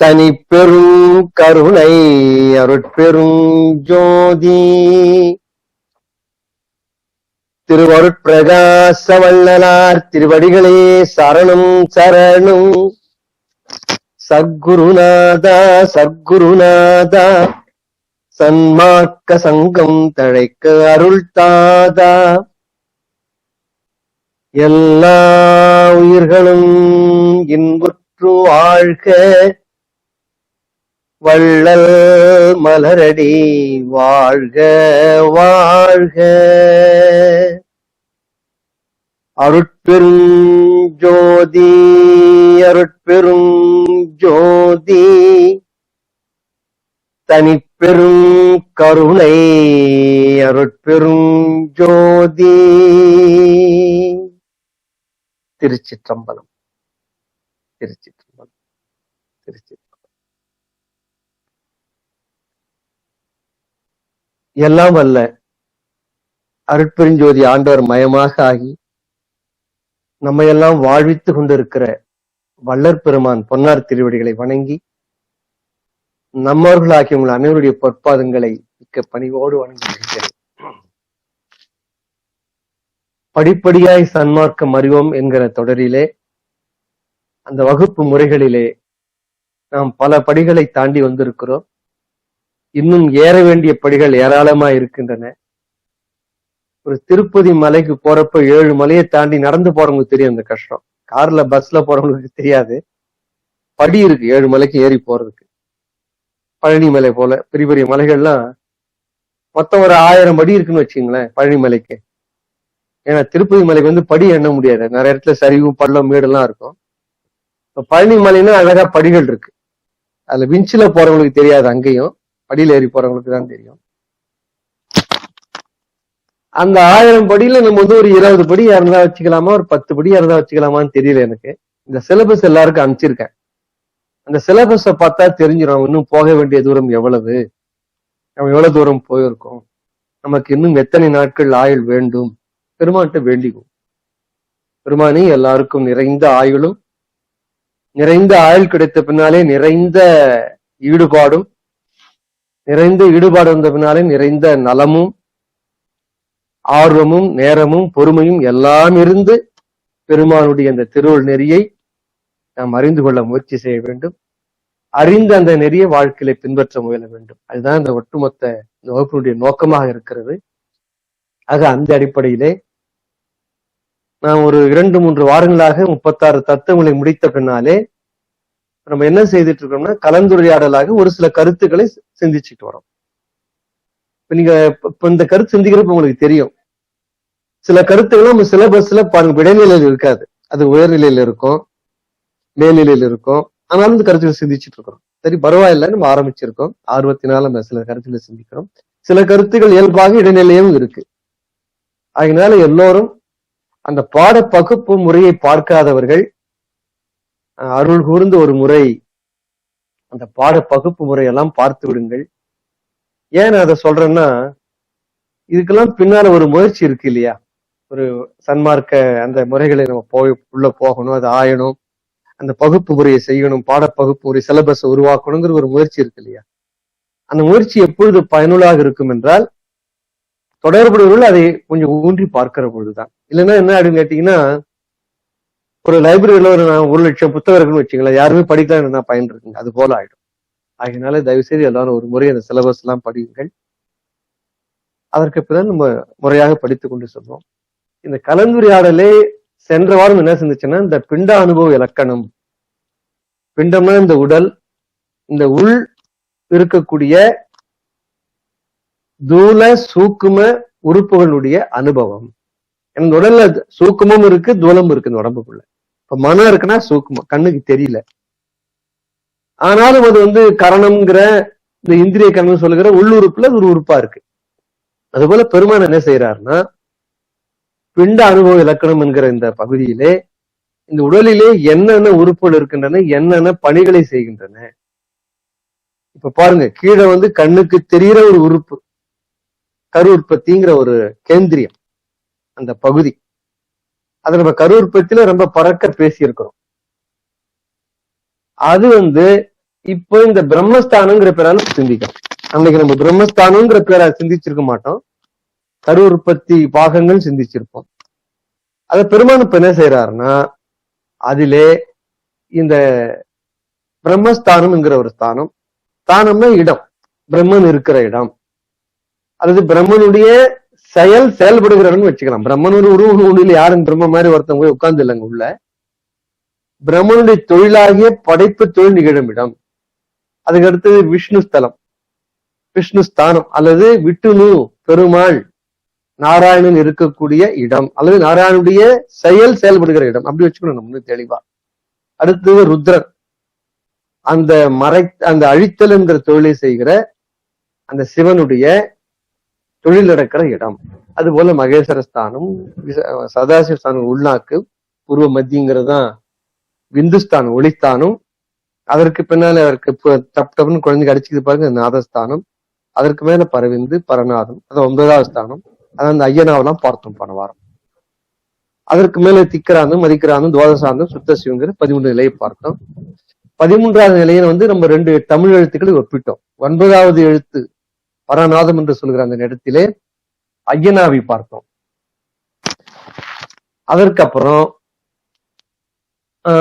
தனி பெரும் கருணை அருட்பெரும் ஜோதி திருவருட்பிரகாச வள்ளலார் திருவடிகளே சரணம் சரணம். சத்குருநாதா சத்குருநாதா சன்மார்க்க சங்கம் தழைக்க அருள் தாதா. எல்லா உயிர்களும் இன்புற்று வாழ்க, வள்ளல் மலரடி வாழ்க வாழ்க. அருட்பெரும் ஜோதி அருட்பெரும் ஜோதி தனிப்பெரும் கருணை அருட்பெரும் ஜோதி. திருச்சிற்றம்பலம் திருச்சிற்றம்பலம் திருச்சிற்றம்பலம். எல்லாம் வல்ல அருட்பெருஞ்சோதி ஆண்டவர் மயமாக ஆகி நம்மையெல்லாம் வாழ்வித்து கொண்டிருக்கிற வள்ளற் பெருமான் பொன்னார் திருவடிகளை வணங்கி நம்மவர்களாகிய உங்கள் அனைவருடைய பொற்பாதங்களை மிக்க பணிவோடு வணங்குகிறேன். படிப்படியாய் சன்மார்க்கம் அறிவோம் என்கிற தொடரிலே, அந்த வகுப்பு முறைகளிலே நாம் பல படிகளை தாண்டி வந்திருக்கிறோம். இன்னும் ஏற வேண்டிய படிகள் ஏராளமா இருக்கின்றன. ஒரு திருப்பதி மலைக்கு போறப்ப 7 மலையை தாண்டி நடந்து போறவங்களுக்கு தெரியும் அந்த கஷ்டம். கார்ல பஸ்ல போறவங்களுக்கு தெரியாது. படி இருக்கு 7 மலைக்கு ஏறி போறதுக்கு. பழனி மலை போல பெரிய பெரிய மலைகள்லாம் மொத்தம் ஒரு 1000 படி இருக்குன்னு வச்சுங்களேன் பழனி மலைக்கு. ஏன்னா திருப்பதி மலைக்கு வந்து படி எண்ண முடியாது, நிறைய இடத்துல சரிவு பள்ளம் மேடெல்லாம் இருக்கும். இப்ப பழனி மலைன்னா அழகா படிகள் இருக்கு. அதுல விஞ்சில போறவங்களுக்கு தெரியாது, அங்கேயும் படியில ஏறி போறவங்களுக்கு தான் தெரியும். அந்த 1000 படியில நம்ம வந்து ஒரு 20 படி இறந்தா வச்சுக்கலாமா, ஒரு 10 படி இறந்தா வச்சுக்கலாமான்னு தெரியல எனக்கு. இந்த சிலபஸ் எல்லாருக்கும் அனுப்பிச்சிருக்கேன். அந்த சிலபஸை பார்த்தா தெரிஞ்சிடும் இன்னும் போக வேண்டிய தூரம் எவ்வளவு, நம்ம எவ்வளவு தூரம் போயிருக்கோம், நமக்கு இன்னும் எத்தனை நாட்கள் ஆயுள் வேண்டும். பெருமான்கிட்ட வேண்டிக்கும், பெருமானி எல்லாருக்கும் நிறைந்த ஆயுளும், நிறைந்த ஆயுள் கிடைத்த பின்னாலே நிறைந்த ஈடுபாடும், நிறைந்த ஈடுபாடு வந்த பின்னாலே நிறைந்த நலமும் ஆர்வமும் நேரமும் பொறுமையும் எல்லாம் இருந்து பெருமானுடைய அந்த திருவருள் நெறியை நாம் அறிந்து கொள்ள முயற்சி செய்ய வேண்டும். அறிந்த அந்த நெறிய வாழ்க்கையில பின்பற்ற முயல வேண்டும். அதுதான் இந்த ஒட்டுமொத்த இந்த வகுப்பினுடைய நோக்கமாக இருக்கிறது. ஆக அந்த அடிப்படையிலே நாம் ஒரு 2-3 வாரங்களாக 36 தத்துவங்களை முடித்த பின்னாலே நம்ம என்ன செய்துட்டு இருக்கோம்னா, கலந்துரையாடலாக ஒரு சில கருத்துக்களை சிந்திச்சுட்டு வரோம். இப்ப நீங்க இந்த கருத்து சிந்திக்கிறப்ப உங்களுக்கு தெரியும், சில கருத்துக்கள் நம்ம சிலபஸ்ல பாருங்க இடைநிலையில் இருக்காது, அது உயர்நிலையில இருக்கும், மேல்நிலையில இருக்கும். ஆனாலும் இந்த கருத்துக்களை சிந்திச்சுட்டு இருக்கிறோம். சரி பரவாயில்ல, நம்ம ஆரம்பிச்சிருக்கோம். ஆர்வத்தினால நம்ம சில கருத்துக்களை சிந்திக்கிறோம். சில கருத்துக்கள் இயல்பாக இடைநிலையும் இருக்கு. அதனால எல்லோரும் அந்த பாட பகுப்பு முறையை பார்க்காதவர்கள் அருள் கூர்ந்து ஒரு முறை அந்த பாட பகுப்பு முறையெல்லாம் பார்த்து விடுங்கள். ஏன் அதை சொல்றேன்னா, இதுக்கெல்லாம் பின்னால ஒரு முயற்சி இருக்கு இல்லையா. ஒரு சன்மார்க்க அந்த முறைகளை நம்ம உள்ள போகணும், அது ஆயணும், அந்த பகுப்பு முறையை செய்யணும், பாடப்பகுப்பு முறை சிலபஸை உருவாக்கணுங்கிற ஒரு முயற்சி இருக்கு இல்லையா. அந்த முயற்சி எப்பொழுது பயனுள்ளாக இருக்கும் என்றால், தொடர்புடையவர்கள் அதை கொஞ்சம் ஊன்றி பார்க்கிற பொழுதுதான். இல்லைன்னா என்ன அப்படின்னு கேட்டீங்கன்னா, ஒரு லைப்ரரியில ஒரு 1,00,000 புத்தகம் இருக்குன்னு வச்சுங்களேன், யாருமே படிக்கலாம் என்ன பயன் இருக்குங்க, அது போல ஆயிடும். அதனால தயவு செய்து எல்லாரும் ஒரு முறை அந்த சிலபஸ் எல்லாம் படியுங்கள். அதற்கு பிறகு நம்ம முறையாக படித்துக் கொண்டு சொல்றோம். இந்த கலந்துரையாடலே சென்ற வாரம் என்ன செஞ்சுச்சுன்னா, இந்த பிண்ட அனுபவ இலக்கணம். பிண்டம்னா இந்த உடல், இந்த உள் இருக்கக்கூடிய தூல சூக்கும உறுப்புகளுடைய அனுபவம். இந்த உடல்ல சூக்குமம் இருக்கு, தூலம் இருக்கு இந்த உடம்புக்குள்ள. இப்ப மனம் இருக்குன்னா சூக்குமம், கண்ணுக்கு தெரியல. ஆனாலும் அது வந்து கரணம்ங்கிற இந்த இந்திரிய கரணம் சொல்லுகிற உள்ளுறுப்புல ஒரு உறுப்பா இருக்கு. அதுபோல பெருமான் என்ன செய்யறாருன்னா, பிண்ட அனுபவ இலக்கணம் என்கிற இந்த பகுதியிலே இந்த உடலிலே என்னென்ன உறுப்புகள் இருக்கின்றன, என்னென்ன பணிகளை செய்கின்றன. இப்ப பாருங்க, கீழே வந்து கண்ணுக்கு தெரிகிற ஒரு உறுப்பு கரு உற்பத்திங்கிற ஒரு கேந்திரியம், அந்த பகுதி. அதை நம்ம கரு உற்பத்தியில ரொம்ப பறக்க பேசி இருக்கிறோம். அது வந்து இப்போ இந்த பிரம்மஸ்தானங்கிற பேரால சிந்திக்கும். அன்னைக்கு நம்ம பிரம்மஸ்தானங்கிற பேரை சிந்திச்சிருக்க மாட்டோம், கரு உற்பத்தி பாகங்கள் சிந்திச்சிருப்போம். அத பெருமான் இப்ப என்ன செய்யறாருன்னா, அதிலே இந்த பிரம்மஸ்தானம்ங்கிற ஒரு ஸ்தானம், ஸ்தானம்னா இடம், பிரம்மன் இருக்கிற இடம், அல்லது பிரம்மனுடைய செயல்படுகிற இடம்னு வச்சுக்கலாம். பிரம்மன் ஒரு உருவ ஒளியில யாரும் பிரம்ம மாதிரி ஒருத்தவங்க போய் உட்கார்ந்து இல்லைங்க உள்ள. பிரம்மனுடைய தொழிலாகிய படைப்பு தொழில் நிகழும் இடம். அதுக்கு அடுத்தது விஷ்ணு ஸ்தலம், விஷ்ணு ஸ்தானம், அல்லது விட்டுணு பெருமாள் நாராயணன் இருக்கக்கூடிய இடம், அல்லது நாராயணனுடைய செயல்படுகிற இடம், அப்படி வச்சுக்கணும் நம்ம தெளிவா. அடுத்தது ருத்ரன், அந்த அழித்தல் என்கிற தொழிலை செய்கிற அந்த சிவனுடைய தொழில் நடக்கிற இடம். அது போல மகேஸ்வர ஸ்தானம், சதாசிவ ஸ்தானம் உள்நாக்கு, பூர்வ மத்தியங்கிறது தான் விந்துஸ்தானம் ஒளிஸ்தானம். அதற்கு பின்னால அவருக்கு டப்னு குழந்தைக்கு அடிச்சுக்கிது பாருங்க நாதஸ்தானம். அதற்கு மேல பரவிந்து பரநாதம், அது 9வது ஸ்தானம். அதான் அந்த ஐயனாவெல்லாம் பார்த்தோம் போன வாரம். அதற்கு மேல திக்கராந்தம் மதிக்கிறாந்தம் துவாதசாந்தம் சுத்த சிவங்கிற 13 நிலையை பார்த்தோம். 13வது நிலையை நம்ம 2 தமிழ் எழுத்துக்களை ஒப்பிட்டோம். 9வது எழுத்து பரநாதம் என்று சொல்கிற அந்த இடத்திலே ஐயனாவை பார்த்தோம். அதற்கப்புறம்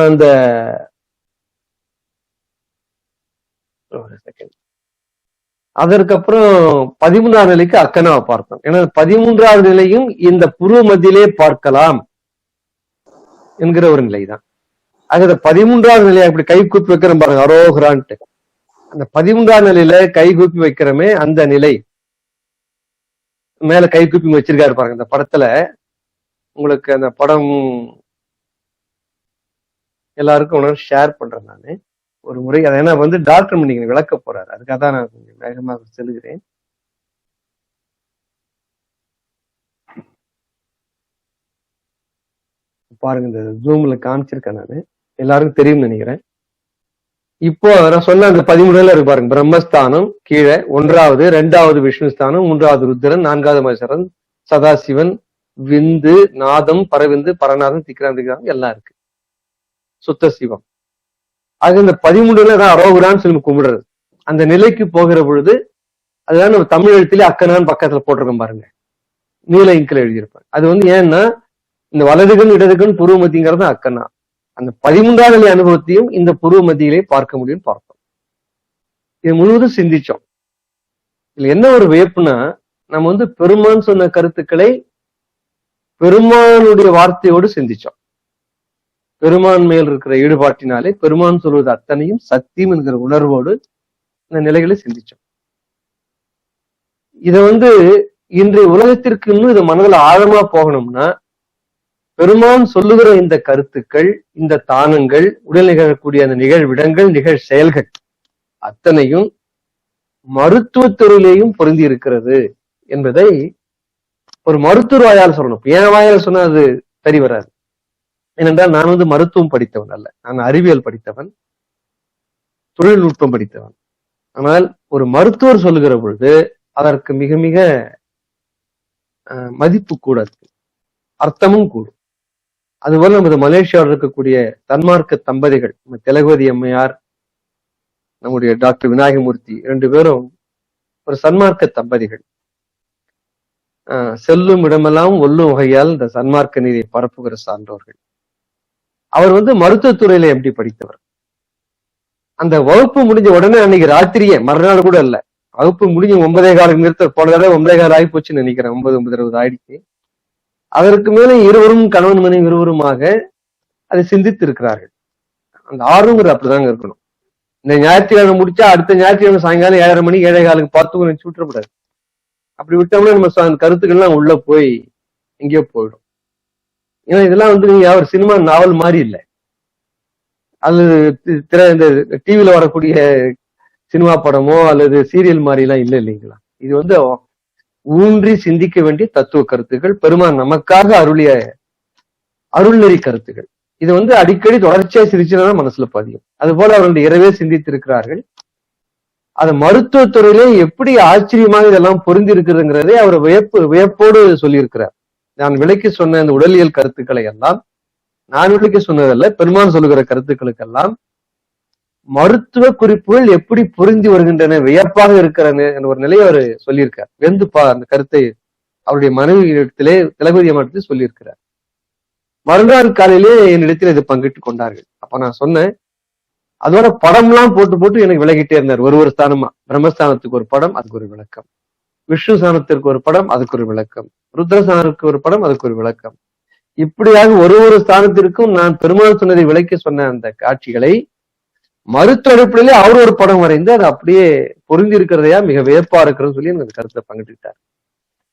அந்த அதற்கப்புறம் 13வது நிலைக்கு அக்கனாவை பார்த்தோம். ஏன்னா 13வது நிலையும் இந்த புருவ மத்தியிலே பார்க்கலாம் என்கிற ஒரு நிலைதான். ஆக 13வது நிலையை அப்படி கை கூப்பி வைக்கிறோம் பாருங்க, அரோகரான்ட்டு. அந்த 13வது நிலையில கை கூப்பி வைக்கிறோமே அந்த நிலை, மேல கை கூப்பி வச்சிருக்காரு பாருங்க. இந்த படத்துல உங்களுக்கு அந்த படம் எல்லாருக்கும் ஷேர் பண்றேன் நானு ஒரு முறை. அதை ஏன்னா டாக்டர் நீங்க விளக்க போறாரு, அதுக்காக தான் நான் கொஞ்சம் வேகமாக செல்கிறேன். பாருங்க, இந்த ஜூம்ல காமிச்சிருக்கேன் நானு, எல்லாருக்கும் தெரியும் நினைக்கிறேன். இப்போ நான் சொன்ன அந்த 13 இருக்கு பாருங்க, பிரம்மஸ்தானம் கீழே 1வது, 2வது விஷ்ணு ஸ்தானம், 3வது ருத்ரன், 4வது மகேஸ்வரன், சதாசிவன், விந்து, நாதம், பரவிந்து, பரநாதம், திக்ராந்திகாரம் எல்லாம் இருக்கு. சுத்த சிவம். ஆக இந்த 13 தான் அரோகரான்னு சொல்லி கும்பிடுறது. அந்த நிலைக்கு போகிற பொழுது அதுதான் நம்ம தமிழ் எழுத்துல அக்கனான்னு பக்கத்துல போட்டிருக்கோம் பாருங்க, நீல இங்கில் எழுதியிருப்பேன். அது ஏன்னா இந்த வலதுகன் இடதுகன் புருவ மத்திங்கிறது அக்கனா. அந்த 13வது நிலை அனுபவத்தையும் இந்த புருவ மத்தியிலே பார்க்க முடியும்னு பார்த்தோம். இது முழுவதும் சிந்திச்சோம். இதுல என்ன ஒரு வியப்புனா, நம்ம பெருமான் சொன்ன கருத்துக்களை பெருமானுடைய வார்த்தையோடு சிந்திச்சோம். பெருமான் மேல் இருக்கிற ஈடுபாட்டினாலே பெருமான் சொல்வது அத்தனையும் சத்தியம் என்கிற உணர்வோடு இந்த நிலைகளை சிந்திச்சோம். இத இன்றைய உலகத்திற்கு இன்னும் இதை மனதில் ஆழமா போகணும்னா, பெருமான் சொல்லுகிற இந்த கருத்துக்கள், இந்த தானங்கள், உடல் நிகழக்கூடிய அந்த நிகழ்விடங்கள், நிகழ் செயல்கள் அத்தனையும் மருத்துவத்துறையிலேயும் பொருந்தி இருக்கிறது என்பதை ஒரு மருத்துவர் வாயால் சொல்லணும். ஏன் வாயால் சொன்னா அது சரி வராது. ஏனென்றால் நான் மருத்துவம் படித்தவன் அல்ல, நான் அறிவியல் படித்தவன், தொழில்நுட்பம் படித்தவன். ஆனால் ஒரு மருத்துவர் சொல்லுகிற பொழுது அதற்கு மிக மிக மதிப்பு கூட இருக்கு, அர்த்தமும் கூடும். அதுபோல நமது மலேசியாவில் இருக்கக்கூடிய தன்மார்க்க தம்பதிகள், நம்ம திலகவதி அம்மையார், நம்முடைய டாக்டர் விநாயகமூர்த்தி, 2 பேரும் ஒரு சன்மார்க்க தம்பதிகள். செல்லும் இடமெல்லாம் ஒல்லும் வகையால் இந்த சன்மார்க்க நீதியை பரப்புகிற சான்றோர்கள். அவர் மருத்துவத்துறையில எப்படி படித்தவர். அந்த வகுப்பு முடிஞ்ச உடனே அன்னைக்கு ராத்திரியே, மறுநாள் கூட இல்ல, வகுப்பு முடிஞ்சு 9:15 நிறுத்த போன தடவை 9:15 ஆகி போச்சுன்னு நினைக்கிறேன், 9:20 ஆயிடுச்சு. அதற்கு மேலே இருவரும் கணவன் மனைவி இருவருமாக அதை சிந்தித்து இருக்கிறார்கள். அந்த ஆர்வங்கிற அப்படிதாங்க இருக்கணும். இந்த ஞாயிற்றுக்கிழமை முடிச்சா அடுத்த ஞாயிற்றுக்கிழமை சாயங்காலம் 7:30 மணி 7:15 பார்த்து நினைச்சு விட்டுறக்கூடாது. அப்படி விட்டோம்னா நம்ம கருத்துக்கள்லாம் உள்ள போய் எங்கேயோ போயிடும். ஏன்னா இதெல்லாம் நீங்க ஒரு சினிமா நாவல் மாதிரி இல்லை, அல்லது இந்த டிவியில வரக்கூடிய சினிமா படமோ அல்லது சீரியல் மாதிரி எல்லாம் இல்லை இல்லைங்களா. இது ஊன்றி சிந்திக்க வேண்டிய தத்துவ கருத்துக்கள், பெருமான் நமக்காக அருளிய அருள்நெறி கருத்துக்கள். இது அடிக்கடி தொடர்ச்சியா சிரிச்சுதான் மனசுல பதியும். அது போல அவருடைய இரவே சிந்தித்து இருக்கிறார்கள். அது மருத்துவத்துறையிலே எப்படி ஆச்சரியமாக இதெல்லாம் பொருந்தி இருக்குதுங்கிறதே அவர் வியப்போடு சொல்லியிருக்கிறார். நான் விளக்கி சொன்ன இந்த உடலியல் கருத்துக்களை எல்லாம் நான் விளக்கி சொன்னதல்ல, பெருமான் சொல்லுகிற கருத்துக்களுக்கெல்லாம் மருத்துவ குறிப்புகள் எப்படி பொருந்தி வருகின்றன, வியப்பாக இருக்கிற ஒரு நிலையை அவர் சொல்லியிருக்கார். வெந்துப்பா அந்த கருத்தை அவருடைய மனைவியிடத்திலே தளபதி அமர்த்தி சொல்லியிருக்கிறார். மறுநாள் காலையிலே என்னிடத்தில் இதை பங்கிட்டு கொண்டார்கள். அப்ப நான் சொன்னேன், அதோட படம்லாம் போட்டு போட்டு எனக்கு விலகிட்டே இருந்தார். ஒரு ஸ்தானமா, பிரம்மஸ்தானத்துக்கு ஒரு படம், அதுக்கு ஒரு விளக்கம். விஷ்ணு ஸ்தானத்திற்கு ஒரு படம், அதுக்கு ஒரு விளக்கம். ருத்ரஸ்தானத்துக்கு ஒரு படம், அதுக்கு ஒரு விளக்கம். இப்படியாக ஒரு ஸ்தானத்திற்கும் நான் பெருமாள் சொன்னதை விளக்கி சொன்ன அந்த காட்சிகளை மருத்துவ அடிப்படையிலே அவர் ஒரு படம் வரைந்து அது அப்படியே பொருந்தி இருக்கிறதையா மிக வியப்பா இருக்கிறது சொல்லி எனக்கு கருத்தை பங்கிட்டுட்டார்.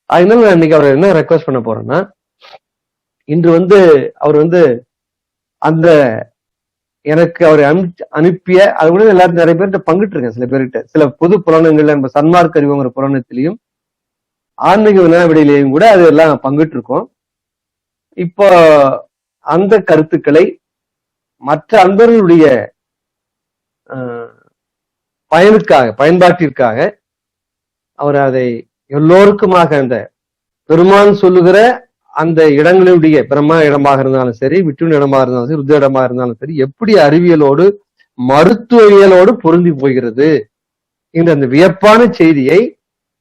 அதனால நான் இன்னைக்கு அவரை என்ன ரெக்வஸ்ட் பண்ண போறேன்னா, இன்று அவர் அந்த எனக்கு அவர் அனுப்பிய அது கூட எல்லாரும் நிறைய பேர்கிட்ட பங்கிட்டு இருக்கேன். சில பேர்கிட்ட சில பொது புராணங்கள்ல நம்ம சன்மார்க்க அறிவுங்கிற புராணத்திலையும் ஆன்மீக வினாவிடையிலையும் கூட அது எல்லாம் பங்கிட்டு இருக்கோம். இப்போ அந்த கருத்துக்களை மற்ற அன்பர்களுடைய பயன்பாட்டிற்காக அவர் அதை எல்லோருக்குமாக அந்த பெருமான் சொல்லுகிற அந்த இடங்களுடைய பிரம்மா இடமாக இருந்தாலும் சரி, விஷ்ணு இடமாக இருந்தாலும் சரி, ருத்ர இடமாக இருந்தாலும் சரி, எப்படி அறிவியலோடு மருத்துவவியலோடு பொருந்தி போகிறது என்ற அந்த வியப்பான செய்தியை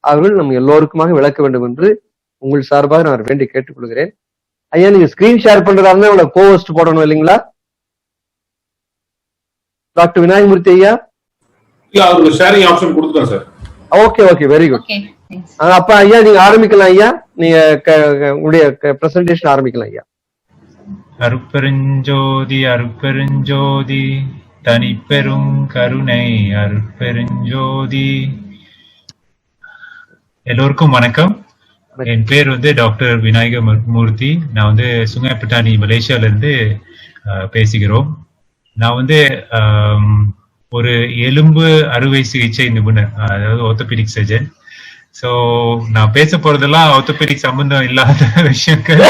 அவர்கள் நம்ம எல்லோருக்குமாக விளக்க வேண்டும் என்று உங்கள் சார்பாக நான் வேண்டி கேட்டுக்கொள்கிறேன். ஐயா, நீங்க ஸ்கிரீன் ஷேர் பண்றதா இருந்தா உங்களை கோஹோஸ்ட் போடணும் இல்லைங்களா டாக்டர் விநாயகமூர்த்தி ஐயா? ஷேரிங் ஆப்ஷன் கொடுத்துட்டேன் sir. Okay okay, very good. அப்ப ஐயா நீங்க ஆரம்பிக்கலாம். ஐயா நீங்க உங்களுடைய பிரசன்டேஷன் ஆரம்பிக்கலாம் ஐயா. அருட்பெருஞ்சோதி அருட்பெருஞ்சோதி தனிப்பெரும் கருணை அருட்பெருஞ்சோதி. எல்லோருக்கும் வணக்கம். என் பேர் டாக்டர் விநாயக மூர்த்தி. நான் சுங்கைப்பட்டாணி மலேசியால இருந்து பேசுகிறோம். நான் ஒரு எலும்பு அறுவை சிகிச்சை நிபுணர், அதாவது ஆர்த்தோபெடிக் சர்ஜன். சோ நான் பேச போறதெல்லாம் ஆர்த்தோபெடிக் சம்பந்தம் இல்லாத விஷயங்கள்.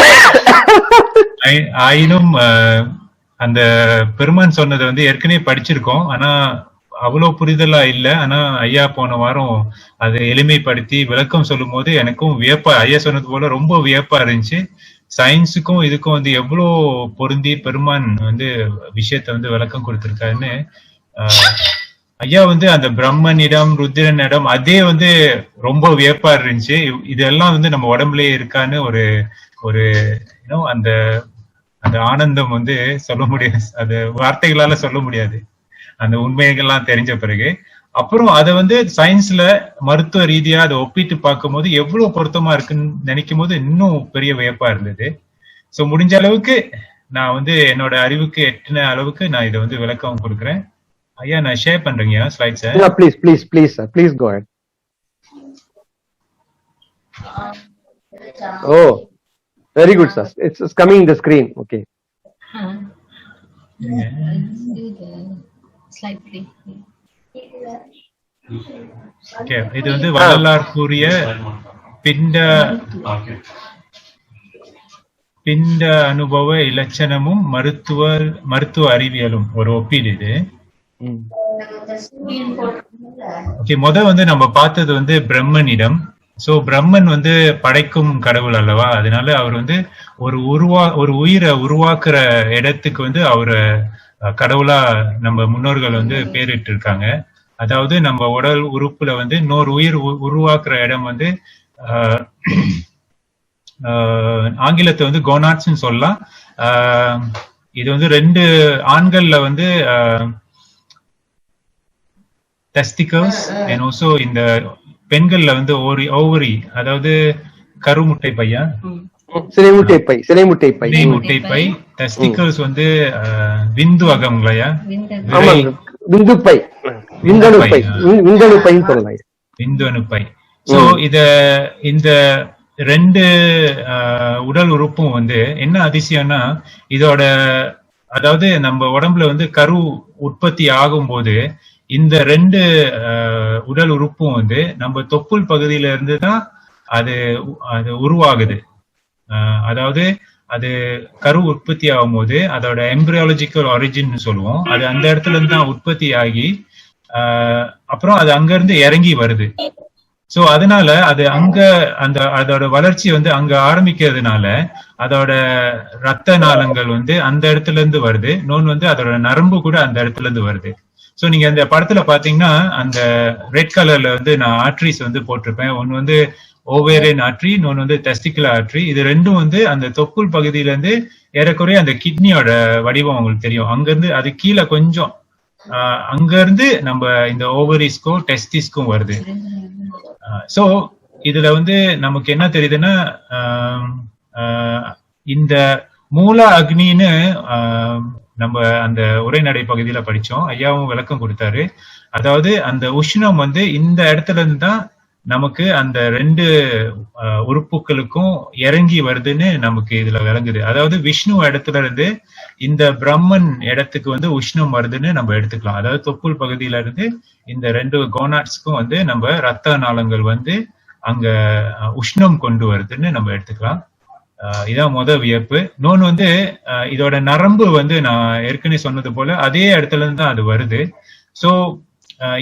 ஆயினும் அந்த பெருமான் சொன்னதை ஏற்கனவே படிச்சிருக்கோம், ஆனா அவ்வளவு புரிதலா இல்ல. ஆனா ஐயா போன வாரம் அதை எளிமைப்படுத்தி விளக்கம் சொல்லும் போது எனக்கும் வியப்பா, ஐயா சொன்னது போல ரொம்ப வியப்பா இருந்துச்சு. சயின்ஸுக்கும் இதுக்கும் எவ்வளவு பொருந்தி பெருமான் விஷயத்த விளக்கம் கொடுத்திருக்காருன்னு. ஐயா அந்த பிரம்மனிடம் ருத்ரனிடம் அதே ரொம்ப வியப்பா இருந்துச்சு. இதெல்லாம் நம்ம உடம்புலயே இருக்கான்னு ஒரு ஒரு அந்த அந்த ஆனந்தம் சொல்ல முடியாது, அது வார்த்தைகளால சொல்ல முடியாது. அந்த உண்மைகள்லாம் தெரிஞ்ச பிறகு அப்புறம் அதை சயின்ஸ்ல மருத்துவ ரீதியா அதை ஒப்பிட்டு பார்க்கும் போது எவ்வளவு பொருத்தமா இருக்குன்னு நினைக்கும் போது இன்னும் பெரிய வியப்பா இருந்தது. சோ முடிஞ்ச அளவுக்கு நான் என்னோட அறிவுக்கு எட்டின அளவுக்கு நான் இதை விளக்கம் கொடுக்குறேன். ஐயா நான் ஷேர் பண்றேங்க slides. Please please please sir, please go ahead. Oh very good sir, it's coming the screen. Okay slide please. Okay, இது வரலாறு கூறிய பிண்ட அனுபவ இலட்சணமும் மருத்துவ அறிவியலும் ஒரு ஒப்பீடு இது. ஓகே, நம்ம பார்த்தது பிரம்மனிடம். சோ பிரம்மன் படைக்கும் கடவுள் அல்லவா, அதனால அவர் ஒரு உயிரை உருவாக்குற இடத்துக்கு அவரை கடவுளா நம்ம முன்னோர்கள் பேரிட்டு இருக்காங்க. அதாவது நம்ம உடல் உறுப்புல இன்னொரு உயிர் உருவாக்குற இடம் ஆங்கிலத்தை கோனாட்ஸ்ன்னு சொல்லலாம். இது ரெண்டு ஆண்கள்ல டெஸ்டிகல்ஸ் அண்ட் ஆல்சோ இந்த பெண்கள்ல ஓவரி, அதாவது கருமுட்டை பையா, சினைமுட்டை பை. டெஸ்டிகல்ஸ் விந்து அகம்லையா, விந்து அணுப்பை. சோ இந்த ரெண்டு உடல் உறுப்பும் என்ன அதிசயம்னா, இதோட அதாவது நம்ம உடம்புல கரு உற்பத்தி ஆகும் போது இந்த ரெண்டு உடல் உறுப்பும் நம்ம தொப்புள் பகுதியில இருந்துதான் அது உருவாகுது. அதாவது அது கரு உற்பத்தி ஆகும் போது அதோட எம்பிரியாலஜிக்கல் ஆரிஜின் சொல்லுவோம், அது அந்த இடத்துல இருந்து தான் உற்பத்தி ஆகி அப்புறம் அது அங்க இருந்து இறங்கி வருது. சோ அதனால அது அங்க அதோட வளர்ச்சி அங்க ஆரம்பிக்கிறதுனால அதோட ரத்த நாளங்கள் அந்த இடத்துல இருந்து வருது. இன்னொன்னு அதோட நரம்பு கூட அந்த இடத்துல இருந்து வருது. சோ நீங்க அந்த படத்துல பாத்தீங்கன்னா அந்த ரெட் கலர்ல வந்து நான் ஆர்ட்ரிஸ் வந்து போட்டிருப்பேன். ஒன்னு வந்து ஓவேரியன் ஆர்ட்ரி, இன்னொன்னு வந்து டெஸ்டிகுலர் ஆர்ட்ரி. இது ரெண்டும் வந்து அந்த தொப்புள் பகுதியில இருந்து ஏறக்குறைய அந்த கிட்னியோட வடிவம் உங்களுக்கு தெரியும். அங்க இருந்து அது கீழே கொஞ்சம் அங்க இருந்து நம்ம இந்த ஓவரிஸ்க்கும் டெஸ்டிஸ்க்கும் வருது. சோ இதுல வந்து நமக்கு என்ன தெரியுதுன்னா இந்த மூல அக்னின்னு நம்ம அந்த உரைநடை பகுதியில படிச்சோம். ஐயாவும் விளக்கம் கொடுத்தாரு. அதாவது அந்த உஷ்ணம் வந்து இந்த இடத்துல இருந்து தான் நமக்கு அந்த ரெண்டு உறுப்புகளுக்கும் இறங்கி வருதுன்னு நமக்கு இதுல விளங்குது. அதாவது விஷ்ணு இடத்துல இருந்து இந்த பிரம்மன் இடத்துக்கு வந்து உஷ்ணம் வருதுன்னு நம்ம எடுத்துக்கலாம். அதாவது தொப்புள் பகுதியில இருந்து இந்த ரெண்டு கோனாட்ஸ்க்கும் வந்து நம்ம ரத்த நாளங்கள் வந்து அங்க உஷ்ணம் கொண்டு வருதுன்னு நம்ம எடுத்துக்கலாம். இதான் வியப்பு. இன்னொன்னு வந்து இதோட நரம்பு வந்து நான் ஏற்கனவே சொன்னது போல அதே இடத்துல இருந்து தான் அது வருது. சோ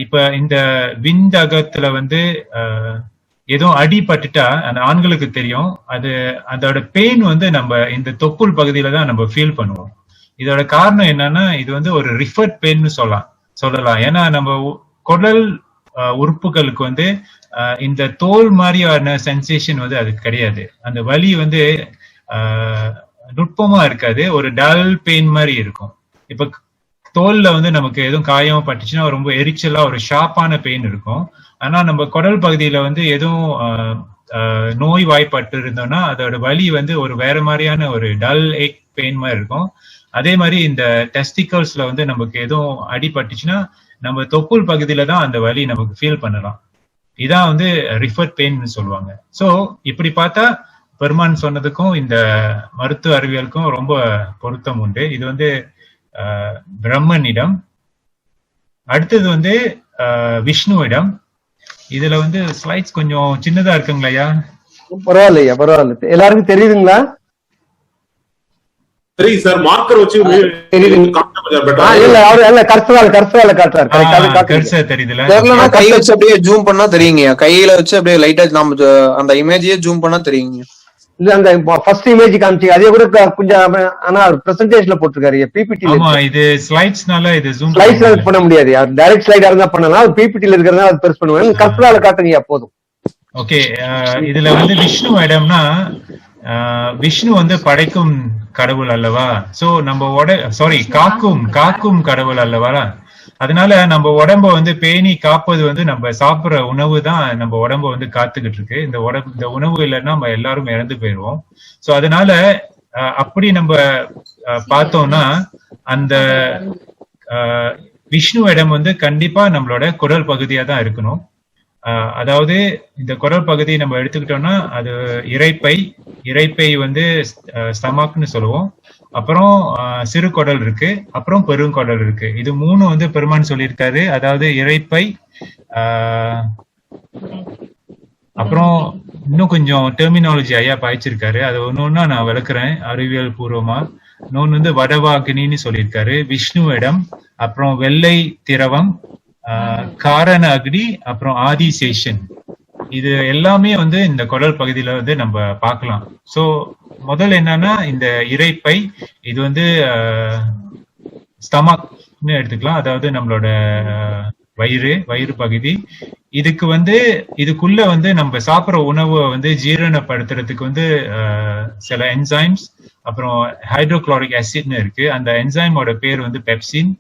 இப்ப இந்த விந்தகத்துல வந்து ஏதோ அடிபட்டுட்டா அந்த ஆண்களுக்கு தெரியும். அது அதோட பெயின் வந்து நம்ம இந்த தொப்புள் பகுதியில தான் நம்ம ஃபீல் பண்ணுவோம். இதோட காரணம் என்னன்னா இது வந்து ஒரு ரிஃபர்ட் பெயின் சொல்லலாம். ஏன்னா நம்ம குடல் உறுப்புகளுக்கு வந்து இந்த தோல் மாதிரியான சென்சேஷன் வந்து அது கிடையாது. அந்த வலி வந்து நுட்பமா இருக்காது, ஒரு டல் பெயின் மாதிரி இருக்கும். இப்ப தோல்ல வந்து நமக்கு எதுவும் காயமா பட்டுச்சுன்னா ரொம்ப எரிச்சலா ஒரு ஷார்ப்பான பெயின் இருக்கும். ஆனா நம்ம குடல் பகுதியில வந்து எதுவும் நோய் வாய்ப்பட்டு இருந்தோம்னா அதோட வலி வந்து ஒரு வேற மாதிரியான ஒரு டல் ஏக் பெயின் மாதிரி இருக்கும். அதே மாதிரி இந்த டெஸ்டிகல்ஸ்ல வந்து நமக்கு எதுவும் அடிபட்டுச்சுன்னா நம்ம தொப்புள் பகுதியில தான் அந்த வலி நமக்கு ஃபீல் பண்ணலாம். இதான் வந்து ரிஃபர்ட் பெயின் சொல்லுவாங்க. சோ இப்படி பார்த்தா பெருமான் சொன்னதுக்கும் இந்த மருத்துவ அறிவியலுக்கும் ரொம்ப பொருத்தம் உண்டு. இது வந்து பிரம்மனிடம். அடுத்தது வந்து விஷ்ணுவிடம். இதுல வந்து ஸ்லைட்ஸ் கொஞ்சம் சின்னதா இருக்குங்களா? பரவாயில்லையா, பரவாயில்ல. எல்லாருக்கும் தெரியுதுங்களா? தெரியுது சார். மார்க்கர் வச்சு கை வச்சு அப்படியே ஜூம் பண்ணா தெரியுங்க. கையில வச்சு அப்படியே லைட்டா நம்ம அந்த இமேஜையே ஜூம் பண்ணா தெரியுங்க. இல்ல அந்த ஃபர்ஸ்ட் இமேஜ் காமிச்சீங்க அதே கூட கொஞ்சம் ஆனா பிரசன்டேஷன்ல போட்டுருக்காரு. பிபிடி ஆமா, இது ஸ்லைட்ஸ்னால இது ஜூம் ஸ்லைட்ஸ்ல பண்ண முடியாது. டைரக்ட் ஸ்லைடா இருந்தா பண்ணலாம். பிபிடில இருக்கிறதா அது பெருசு பண்ணுவாங்க. கற்பனால காட்டுங்க போதும். ஓகே, இதுல வந்து விஷ்ணு இடம்னா விஷ்ணு வந்து படைக்கும் கடவுள் அல்லவா? சோ நம்ம காக்கும் கடவுள் அல்லவா? அதனால நம்ம உடம்ப வந்து பேணி காப்பது வந்து நம்ம சாப்பிடுற உணவு தான் நம்ம உடம்ப வந்து காத்துக்கிட்டு இருக்கு. இந்த உணவு இல்லைன்னா நம்ம எல்லாரும் இறந்து போயிடுவோம். சோ அதனால அப்படி நம்ம பார்த்தோம்னா அந்த விஷ்ணு இடம் வந்து கண்டிப்பா நம்மளோட குடல் பகுதியா தான் இருக்கணும். அதாவது இந்த குடல் பகுதி நம்ம எடுத்துக்கிட்டோம்னா அது இரைப்பை வந்து ஸ்டமக்னு சொல்லுவோம். அப்புறம் சிறு குடல் இருக்கு, அப்புறம் பெருங்குடல் இருக்கு. இது மூணு வந்து பெருமான் சொல்லியிருக்காரு. அதாவது இரைப்பை, அப்புறம் இன்னும் கொஞ்சம் டெர்மினாலஜி ஐயா பாய்ச்சிருக்காரு. அது ஒன்னொன்னா நான் விளக்குறேன் அறிவியல் பூர்வமா. இன்னொன்னு வந்து வடவாகினின்னு சொல்லியிருக்காரு. விஷ்ணு இடம், அப்புறம் வெள்ளை திரவம், காரண அக்னி, அப்புறம் ஆதிசேஷன். இது எல்லாமே வந்து இந்த குடல் பகுதியில வந்து நம்ம பார்க்கலாம். சோ முதல்ல என்னன்னா இந்த இரைப்பை, இது வந்து ஸ்டமக்னு எடுத்துக்கலாம். அதாவது நம்மளோட வயிறு பகுதி. இதுக்குள்ள வந்து நம்ம சாப்பிட்ற உணவை வந்து ஜீரணப்படுத்துறதுக்கு வந்து சில என்சைம்ஸ், அப்புறம் ஹைட்ரோகுளோரிக் ஆசிட்னு இருக்கு. அந்த என்சைமோட பேர் வந்து பெப்சின்.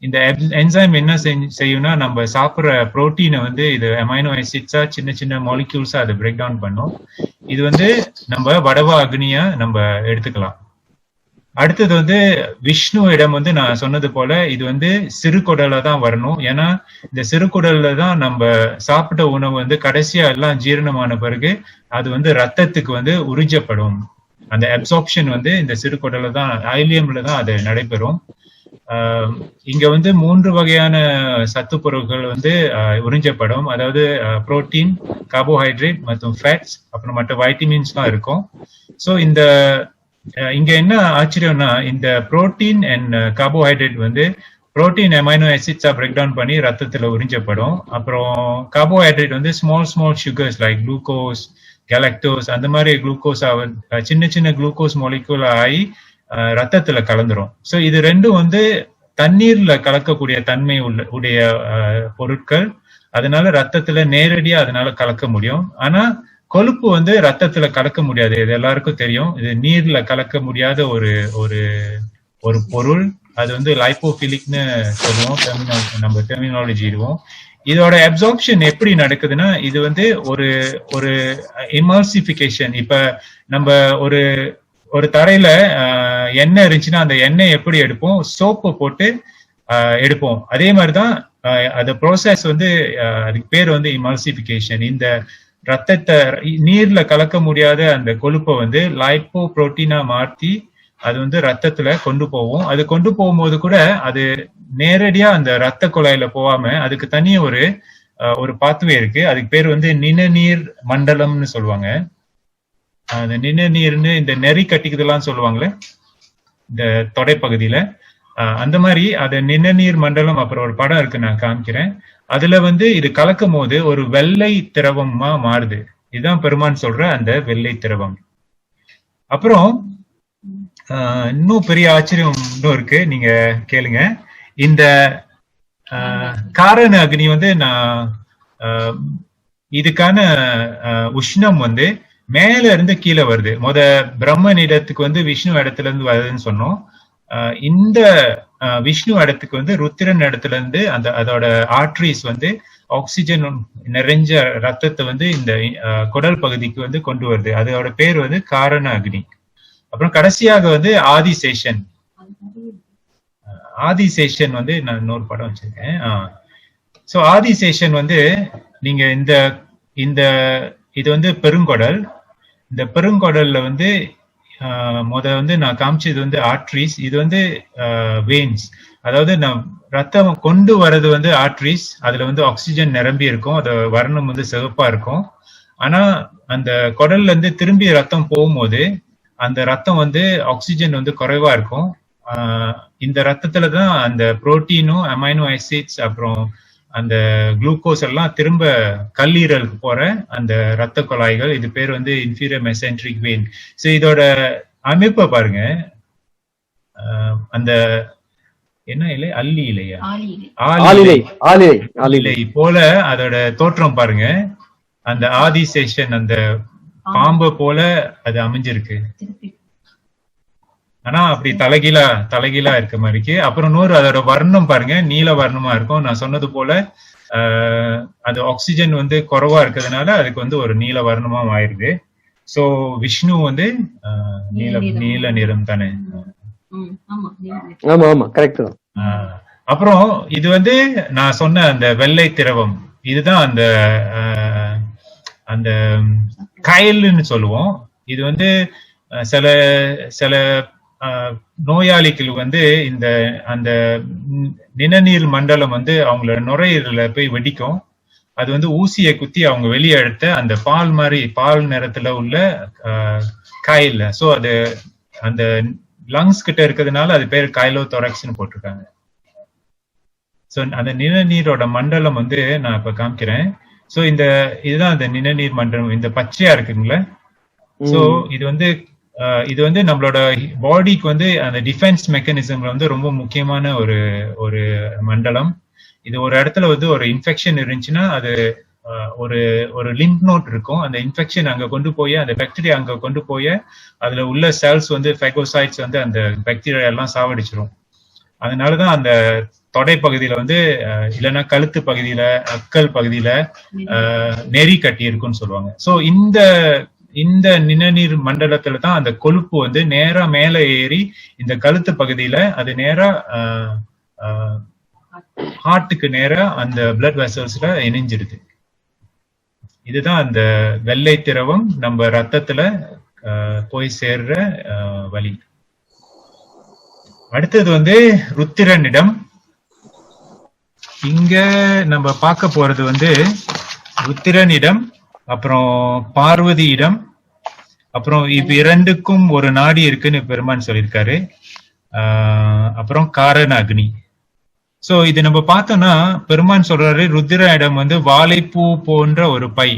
இந்த என்சைம் என்ன செய்யும்னா நம்ம சாப்பிட்ற புரோட்டீனை வந்து இது அமைனோ ஆசிட்ஸா சின்ன சின்ன மாலிக்யூல்ஸா அதை பிரேக் டவுன் பண்ணும். இது வந்து நம்ம வடவா அக்னியா நம்ம எடுத்துக்கலாம். அடுத்தது வந்து விஷ்ணு இடம் வந்து நான் சொன்னது போல இது வந்து சிறு குடல்ல தான் வரணும். ஏன்னா இந்த சிறு குடல்ல தான் நம்ம சாப்பிட்ட உணவு வந்து கடைசியா எல்லாம் ஜீரணமான பிறகு அது வந்து ரத்தத்துக்கு வந்து உறிஞ்சப்படும். அந்த அப்சார்ப்ஷன் வந்து இந்த சிறு குடல்ல தான், ஐலியம்ல தான் அது நடைபெறும். இங்க வந்து 3 வகையான சத்து பொருட்கள் வந்து உறிஞ்சப்படும். அதாவது புரோட்டீன், கார்போஹைட்ரேட் மற்றும் ஃபேட்ஸ், அப்புறம் மற்ற வைட்டமின்ஸ் எல்லாம் இருக்கும். ஸோ இங்க என்ன ஆச்சரியம்னா இந்த புரோட்டீன் அண்ட் கார்போஹைட்ரேட் வந்து புரோட்டீன் அமைனோ ஆசிட்ஸா பிரேக் டவுன் பண்ணி ரத்தத்துல உறிஞ்சப்படும். அப்புறம் கார்போஹைட்ரேட் வந்து small sugars like glucose, galactose, அந்த மாதிரி குளுக்கோஸா சின்ன குளுக்கோஸ் மாலிக்யூல் ஆகி ரத்தத்துல கலந்துரும். ஸோ இது ரெண்டும் வந்து தண்ணீர்ல கலக்கக்கூடிய தன்மை உடைய பொருட்கள், அதனால ரத்தத்துல நேரடியா அதனால கலக்க முடியும். ஆனா கொழுப்பு வந்து ரத்தத்துல கலக்க முடியாது, இது எல்லாருக்கும் தெரியும். இது நீர்ல கலக்க முடியாத ஒரு ஒரு ஒரு பொருள். அது வந்து லைப்போபிலிக்னு சொல்லுவோம், நம்ம டெர்மினாலஜி இதுவும். இதோட அப்சார்ப்ஷன் எப்படி நடக்குதுன்னா, இது வந்து ஒரு ஒரு இமல்சிபிகேஷன். இப்ப நம்ம ஒரு தரையில எண்ணெய் இருந்துச்சுன்னா அந்த எண்ணெய் எப்படி எடுப்போம், சோப்பு போட்டு எடுப்போம். அதே மாதிரிதான் அந்த ப்ராசஸ் வந்து அதுக்கு பேர் வந்து இமல்சிபிகேஷன். இந்த ரத்தத்தை நீர்ல கலக்க முடியாத அந்த கொழுப்பை வந்து லைப்போ புரோட்டீனா மாற்றி அது வந்து ரத்தத்துல கொண்டு போவோம். அது கொண்டு போகும்போது கூட அது நேரடியா அந்த ரத்த குழாயில போகாம அதுக்கு தனியா ஒரு பாத்வே இருக்கு. அதுக்கு பேர் வந்து நிணநீர் மண்டலம்னு சொல்லுவாங்க. அந்த நிணநீர்னு இந்த நெறி கட்டிக்குதெல்லாம் சொல்லுவாங்களே இந்த தொடைப்பகுதியில, அந்த மாதிரி அது நிணநீர் மண்டலம். அப்புறம் ஒரு படம் இருக்கு, நான் காமிக்கிறேன். அதுல வந்து இது கலக்கும் போது ஒரு வெள்ளை திரவமா மாறுது. இதுதான் பெருமான் சொல்ற அந்த வெள்ளை திரவம். அப்புறம் இன்னும் பெரிய ஆச்சரியம் இன்னும் இருக்கு, நீங்க கேளுங்க. இந்த காரண அக்னி வந்து நான் இதுக்கான உஷ்ணம் வந்து மேல இருந்து கீழே வருது. பிரம்மன் இடத்துக்கு வந்து விஷ்ணு இடத்துல இருந்து வருதுன்னு சொன்னோம். இந்த விஷ்ணு இடத்துக்கு வந்து ருத்திரன் இடத்துல இருந்து அதோட ஆர்டரிஸ் வந்து ஆக்சிஜன் நிறைஞ்ச ரத்தத்தை வந்து இந்த குடல் பகுதிக்கு வந்து கொண்டு வருது. அதோட பேர் வந்து காரண அக்னி. அப்புறம் கடைசியாக வந்து ஆதிசேஷன். ஆதிசேஷன் வந்து நான் இன்னொரு படம் வச்சிருக்கேன். சோ ஆதிசேஷன் வந்து நீங்க இந்த இது வந்து பெருங்கொடல். இந்த பெருங்கொடல்ல வந்து வந்து நான் காமிச்சது வந்து ஆர்டரிஸ், இது வந்து வெயின்ஸ். அதாவது ரத்தம் கொண்டு வர்றது வந்து ஆர்டரிஸ், அதுல வந்து ஆக்சிஜன் நிரம்பி இருக்கும், அது வர்ணம் வந்து சிவப்பா இருக்கும். ஆனா அந்த குடல்ல இருந்து திரும்பி ரத்தம் போகும்போது அந்த ரத்தம் வந்து ஆக்சிஜன் வந்து குறைவா இருக்கும். இந்த ரத்தத்துலதான் அந்த புரோட்டீனும் அமைனோ ஆசிட்ஸ் அப்புறம் அந்த குளுக்கோஸ் எல்லாம் திரும்ப கல்லீரலுக்கு போற அந்த ரத்த குழாய்கள். இது பேர் வந்து இன்ஃபீரியர் மெசென்ட்ரிக் வெயின். ஸோ இதோட அமைப்பை பாருங்க. அந்த என்ன இலை, அல்லி இலையா, ஆலிலை போல அதோட தோற்றம் பாருங்க. அந்த ஆதிசேஷன் அந்த பாம்பை போல அது அமைஞ்சிருக்கு. ஆனா அப்படி தலைகீழா இருக்க மாதிரிக்கு. அப்புறம் அதோட வர்ணம் பாருங்க, நீல வர்ணமா இருக்கும். நான் சொன்னது போல அது ஆக்சிஜன் வந்து குறைவா இருக்கிறதுனால அதுக்கு வந்து ஒரு நீல வர்ணமா ஆயிருது. சோ விஷ்ணு வந்து நீல நிறம் தானே. அப்புறம் இது வந்து நான் சொன்ன அந்த வெள்ளை திரவம், இதுதான் அந்த கயல்னு சொல்லுவோம். இது வந்து சில நோயாளிகள் வந்து அந்த நிணநீர் மண்டலம் வந்து அவங்களோட நுரையீரல போய் வெடிக்கும். அது வந்து ஊசியை குத்தி அவங்க வெளியே எடுத்த அந்த பால் நிறத்துல உள்ள காயில். சோ அது அந்த லங்ஸ் கிட்ட இருக்கிறதுனால அது பேர் கைலோதொராக்ஸ்னு போட்டிருக்காங்க. சோ அந்த நிணநீரோட மண்டலம் வந்து நான் இப்ப காமிக்கிறேன். சோ இதுதான் அந்த நிணநீர் மண்டலம், இந்த பச்சையா இருக்குங்களா. சோ இது வந்து நம்மளோட பாடிக்கு வந்து அந்த டிஃபென்ஸ் மெக்கானிசம்ல வந்து ரொம்ப முக்கியமான ஒரு மண்டலம். இது ஒரு இடத்துல வந்து ஒரு இன்ஃபெக்ஷன் இருந்துச்சுன்னா அது ஒரு லிம்ப் நோட் இருக்கும். அந்த இன்ஃபெக்ஷன் அங்க கொண்டு போய் அந்த பாக்டீரியா அங்க கொண்டு போய் அதுல உள்ள செல்ஸ் வந்து ஃபேகோசைட்ஸ் வந்து அந்த பாக்டீரியா எல்லாம் சாவடிச்சிரும். அதனாலதான் அந்த தொடை பகுதியில வந்து இல்லைன்னா கழுத்து பகுதியில, அக்கல் பகுதியில நெறி கட்டி இருக்குன்னு சொல்லுவாங்க. சோ இந்த நிணநீர் மண்டலத்துல தான் அந்த கொழுப்பு வந்து நேரா மேல ஏறி இந்த கழுத்து பகுதியில அது நேரா ஹார்ட்டுக்கு நேரா அந்த பிளட் வெசல்ஸ்ல இணைஞ்சிடுது. இதுதான் அந்த வெள்ளை திரவம் நம்ம ரத்தத்துல போய் சேர்ற வழி. அடுத்தது வந்து ருத்திரனிடம். இங்க நம்ம பார்க்க போறது வந்து ருத்திரனிடம், அப்புறம் பார்வதியிடம், அப்புறம் இரண்டுக்கும் ஒரு நாடி இருக்குன்னு பெருமான் சொல்லியிருக்காரு. அப்புறம் காரண அக்னி. சோ இது நம்ம பார்த்தோம்னா பெருமான் சொல்றாரு ருத்திர இடம் வந்து வாழைப்பூ போன்ற ஒரு பை.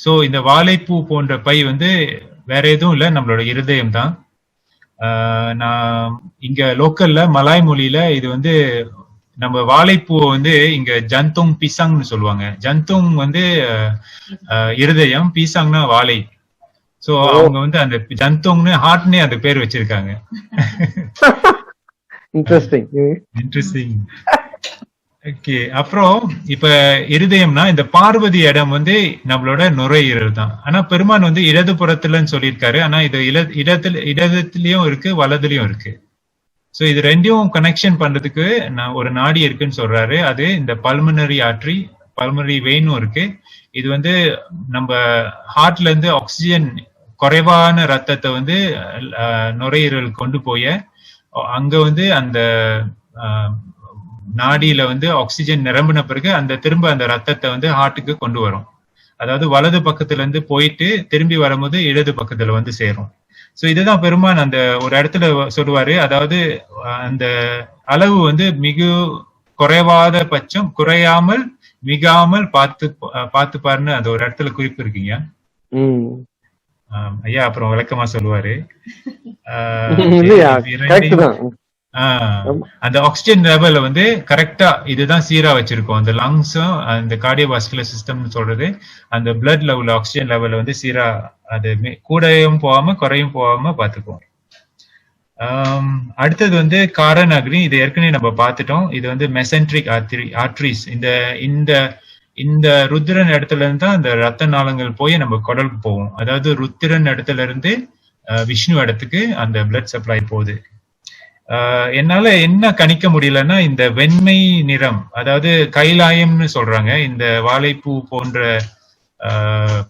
சோ இந்த வாழைப்பூ போன்ற பை வந்து வேற எதுவும் இல்லை, நம்மளோட இருதயம் தான். நான் இங்க லோக்கல்ல மலாய் மொழியில இது வந்து நம்ம வாழைப்பூவை வந்து இங்க ஜந்தோங் பீசாங்னு சொல்லுவாங்க. ஜந்தோங் வந்து இருதயம், பீசாங்னா வாழை. சோ அவங்க வந்து அந்த ஜந்தோங்னு ஹார்ட்னே அந்த பேர் வச்சிருக்காங்க. இன்ட்ரெஸ்டிங். ஓகே, அப்புறம் இப்ப இருதயம்னா இந்த பார்வதி இடம் வந்து நம்மளோட நுரையீரல் தான். ஆனா பெருமான் வந்து இடது புறத்துலன்னு சொல்லியிருக்காரு. ஆனா இது இடதுலயும் இருக்கு, வலதுலயும் இருக்கு. சோ இது ரெண்டையும் கனெக்ஷன் பண்றதுக்கு நான் ஒரு நாடி இருக்குன்னு சொல்றாரு. அது இந்த பல்மனரி வெயினும் இருக்கு. இது வந்து நம்ம ஹார்ட்ல இருந்து ஆக்சிஜன் குறைவான ரத்தத்தை வந்து நுரையீரல் கொண்டு போய் அங்க வந்து அந்த நாடியில வந்து ஆக்சிஜன் நிரம்பின பிறகு திரும்ப அந்த ரத்தத்தை வந்து ஹார்ட்டுக்கு கொண்டு வரும். அதாவது வலது பக்கத்துல இருந்து போயிட்டு திரும்பி வரும்போது இடது பக்கத்துல வந்து சேரும். சோ இதுதான் பெருமான் அந்த ஒரு இடத்துல சொல்லுவாரு. அதாவது அந்த அளவு வந்து மிக குறைவாத பட்சம் குறையாமல் மிகாமல் பார்த்துப்பாருன்னு அந்த ஒரு இடத்துல குறிப்பு இருக்கீங்க ஐயா. அப்புறம் விளக்கமா சொல்லுவாரு. அந்த ஆக்சிஜன் லெவல வந்து கரெக்டா இதுதான் சீரா வச்சிருக்கோம். அந்த லங்ஸும் அந்த கார்டியோவாஸ்குலர் சிஸ்டம்னு சொல்றது அந்த பிளட்ல உள்ள ஆக்சிஜன் லெவல வந்து சீரா அது கூடயும் போகாம குறையும் போகாம பாத்துக்குவோம். அடுத்தது வந்து காரன் அக்னி. இது ஏற்கனவே நம்ம பார்த்துட்டோம். இது வந்து மெசென்ட்ரிக் ஆர்டரிஸ். இந்த ருத்திரன் இடத்துல இருந்து தான் அந்த ரத்த நாளங்கள் போய் நம்ம குடலுக்கு போவோம். அதாவது ருத்திரன் இடத்துல இருந்து விஷ்ணு இடத்துக்கு அந்த பிளட் சப்ளை போகுது. என்னால என்ன கணிக்க முடியலன்னா இந்த வெண்மை நிறம், அதாவது கைலாயம்னு சொல்றாங்க. இந்த வாழைப்பூ போன்ற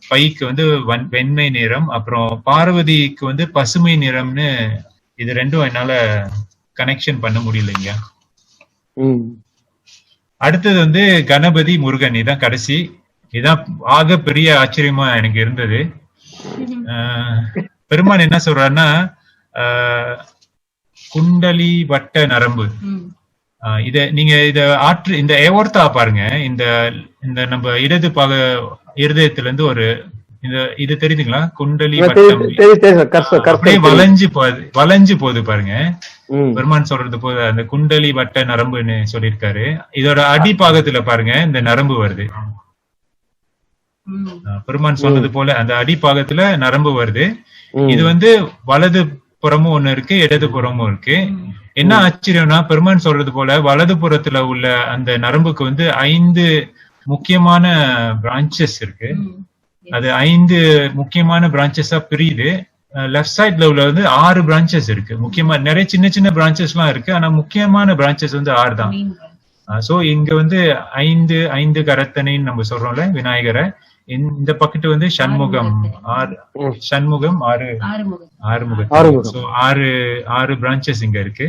பைக்கு வந்து வெண்மை நிறம், அப்புறம் பார்வதிக்கு வந்து பசுமை நிறம்னு இது ரெண்டும் என்னால கனெக்ஷன் பண்ண முடியலைங்க. அடுத்தது வந்து கணபதி முருகன். இதான் கடைசி. இதான் ஆக பெரிய ஆச்சரியமா எனக்கு இருந்தது. பெருமான் என்ன சொல்றாருன்னா குண்டலி வட்ட நரம்பு. நீங்க இந்த ஏவர்த்தா பாருங்க. இந்த நம்ம இடது இருதயத்துல இருந்து ஒரு இது தெரியுதுங்களா? குண்டலி வட்டம் அப்படியே வளைஞ்சு போகுது பாருங்க. பெருமான் சொல்றது போது அந்த குண்டலி வட்ட நரம்புன்னு சொல்லியிருக்காரு. இதோட அடிப்பாகத்துல பாருங்க இந்த நரம்பு வருது. பெருமான் சொல்றது போல அந்த அடிப்பாகத்துல நரம்பு வருது. இது வந்து வலது புறமும் ஒண்ணு இருக்கு, இடது புறமும் இருக்கு. என்ன ஆச்சரியம்னா பெருமான் சொல்றது போல வலது புறத்துல உள்ள அந்த நரம்புக்கு வந்து 5 முக்கியமான பிரான்ச்சஸ் இருக்கு. அது 5 முக்கியமான பிரான்ச்சஸா பிரியுது. லெஃப்ட் சைட்ல உள்ள வந்து 6 பிரான்ச்சஸ் இருக்கு. முக்கியமா நிறைய சின்ன சின்ன பிரான்ச்சஸ் எல்லாம் இருக்கு. ஆனா முக்கியமான பிரான்ச்சஸ் வந்து 6 தான். சோ இங்க வந்து 5 கரத்தனைன்னு நம்ம சொல்றோம்ல விநாயகரை. இந்த பக்கத்து வந்து சண்முகம் 6 சோ 6 பிரான்ச்சஸ் இங்க இருக்கு.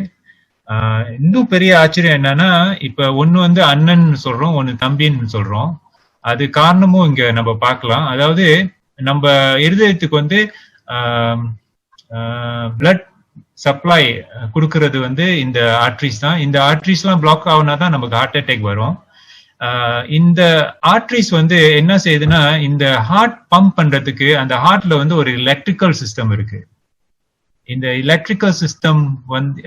இன்னும் பெரிய ஆச்சரியம் என்னன்னா இப்ப ஒண்ணு வந்து அண்ணன் சொல்றோம், ஒண்ணு தம்பின்னு சொல்றோம். அது காரணமும் இங்க நம்ம பார்க்கலாம். அதாவது நம்ம இருதயத்துக்கு வந்து பிளட் சப்ளை கொடுக்கறது வந்து இந்த ஆர்டரிஸ் தான். இந்த ஆர்டரிஸ் எல்லாம் பிளாக் ஆகுனா தான் நமக்கு ஹார்ட் அட்டாக் வரும். இந்த ஆர்டரிஸ் வந்து என்ன செய்யுதுன்னா இந்த ஹார்ட் பம்ப் பண்றதுக்கு அந்த ஹார்ட்ல வந்து ஒரு எலக்ட்ரிக்கல் சிஸ்டம் இருக்கு. இந்த எலக்ட்ரிக்கல் சிஸ்டம் வந்து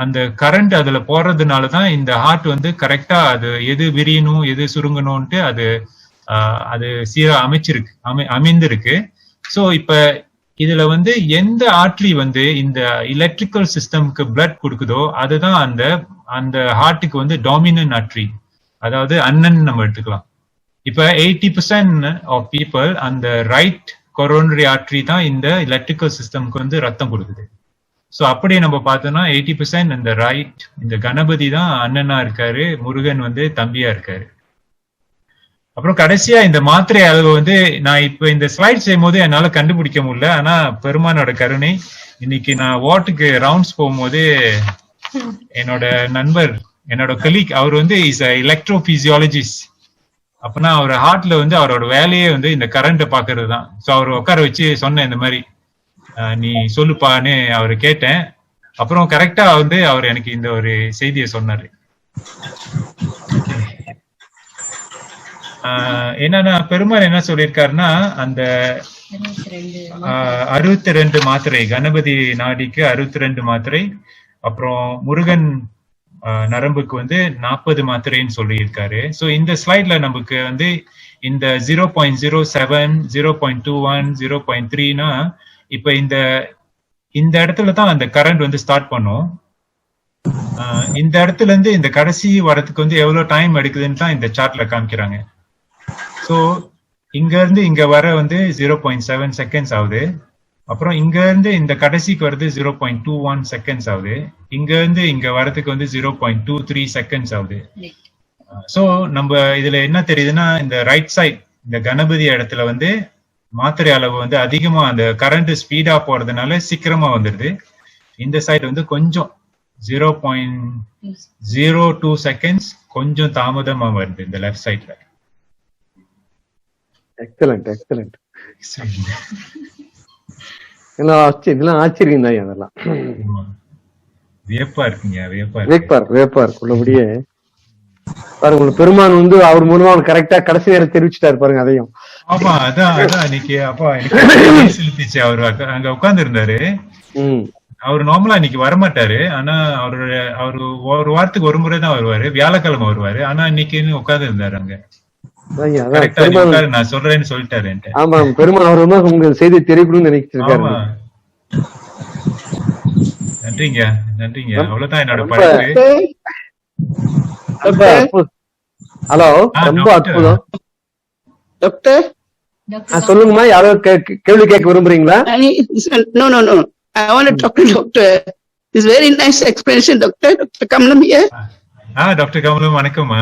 அந்த கரண்ட் அதுல போறதுனாலதான் இந்த ஹார்ட் வந்து கரெக்டா அது எது விரியணும் எது சுருங்கணும்ட்டு அது சீரா அமைந்திருக்கு. சோ இப்ப இதுல வந்து எந்த ஆர்டரி வந்து இந்த எலக்ட்ரிக்கல் சிஸ்டம்க்கு பிளட் கொடுக்குதோ அதுதான் அந்த ஹார்ட்டுக்கு வந்து டாமினன்ட் ஆர்டரி, அதாவது அண்ணன் நம்ம எடுத்துக்கலாம். இப்ப 80% ஆஃப் பீப்புள் அந்த ரைட் கொரோனரி ஆர்டரி தான் இந்த எலக்ட்ரிக்கல் சிஸ்டம்க்கு வந்து ரத்தம் கொடுக்குது. சோ அப்படியே நம்ம பார்த்தோம்னா 80% இந்த ரைட், இந்த கணபதி தான் அண்ணனா இருக்காரு, முருகன் வந்து தம்பியா இருக்காரு. அப்புறம் கடைசியா இந்த மாத்திரை அளவு வந்து நான் இப்ப இந்த ஸ்லைட் செய்யும் போது என்னால கண்டுபிடிக்க முடியல. ஆனா பெருமானோட கருணை, இன்னைக்கு நான் வாட்டுக்கு ரவுண்ட்ஸ் போகும்போது என்னோட நண்பர், என்னோட கலீக், அவர் வந்து இஸ் எலக்ட்ரோ பிசியாலஜிஸ்ட். அப்பனா அவர் ஹார்ட்ல வந்து அவரோட வேலையே வந்து இந்த கரண்ட பாக்குறது தான். ஸோ அவர் உட்கார வச்சு சொன்னேன் இந்த மாதிரி நீ சொல்லுப்பான்னு அவரு கேட்டேன். அப்புறம் கரெக்டா வந்து அவர் எனக்கு இந்த ஒரு செய்தியை சொன்னாரு. என்னன்னா பெருமாள் என்ன சொல்லியிருக்காருன்னா அந்த 62 மாத்திரை, கணபதி நாடிக்கு 62 மாத்திரை, அப்புறம் முருகன் நரம்புக்கு வந்து 40 மாத்திரைன்னு சொல்லியிருக்காரு. ஸோ இந்த ஸ்லைட்ல நமக்கு வந்து இந்த 0.07, 0.21, 0.3னா இப்ப இந்த இடத்துல தான் அந்த கரண்ட் வந்து ஸ்டார்ட் பண்ணும். இந்த இடத்துல இருந்து இந்த கடைசி வரத்துக்கு வந்து எவ்வளவு டைம் எடுக்குதுன்னு தான் இந்த சார்ட்ல காமிக்கிறாங்க. ஸோ இங்க இருந்து இங்க வர வந்து 0.7 செகண்ட்ஸ் ஆகுது. அப்புறம் இங்க இருந்து இந்த கடைசிக்கு வருது 0.21 செகண்ட்ஸ் ஆகுது. இங்க இருந்து இங்க வரதுக்கு வந்து 0.23 செகண்ட்ஸ் ஆகுது. ஸோ நம்ம இதுல என்ன தெரியுதுன்னா இந்த ரைட் சைட் இந்த கணபதி இடத்துல வந்து மாத்திரை அளவு வந்து அதிகமா அந்த கரண்ட் ஸ்பீடா போறதுனால சீக்கிரமா வந்துடுது. இந்த சைடு வந்து கொஞ்சம் 0.02 செகண்ட்ஸ் கொஞ்சம் தாமதமா வருது இந்த லெஃப்ட் சைட்ல. Excellent excellent. இதெல்லாம் ஆச்சரியம் தான். அதெல்லாம் வியப்பா இருக்குங்க, வியப்பா இருக்கு உள்ளபடியே. பாருங்க பெருமான் வந்து அவர் மூலமா கரெக்டா கடைசி நேரம் தெரிவிச்சுட்டாரு பாருங்க அதையும். ஆமா அதான் இன்னைக்கு அப்பா எனக்கு செலுத்திச்சு. அவரு அங்க உட்கார்ந்து இருந்தாரு. அவரு நார்மலா இன்னைக்கு வரமாட்டாரு. ஆனா அவரு ஒரு வாரத்துக்கு ஒரு முறை தான் வருவாரு, வியாழக்கிழமை வருவாரு. ஆனா இன்னைக்கு உட்கார்ந்து இருந்தாரு அங்க. நான் சொல்றேன்னு சொல்லிட்டாரு. ஆமா பெருமான் அவர் வந்து உங்க செய்தி தெரிவிக்கணும்னு நினைச்சிருக்காரு. நன்றிங்க நன்றிங்க. அவ்வளவுதான் என்னோட படிப்பு. ஹலோ, ரொம்ப அற்புதம் டாக்டர். சொல்லுங்கம்மா, யாரோ கேள்வி கேட்க விரும்புறீங்களா? No, I want to talk to doctor. It's very nice explanation, doctor. Dr. Kamalam here. Dr. Kamalam, வணக்கம்மா.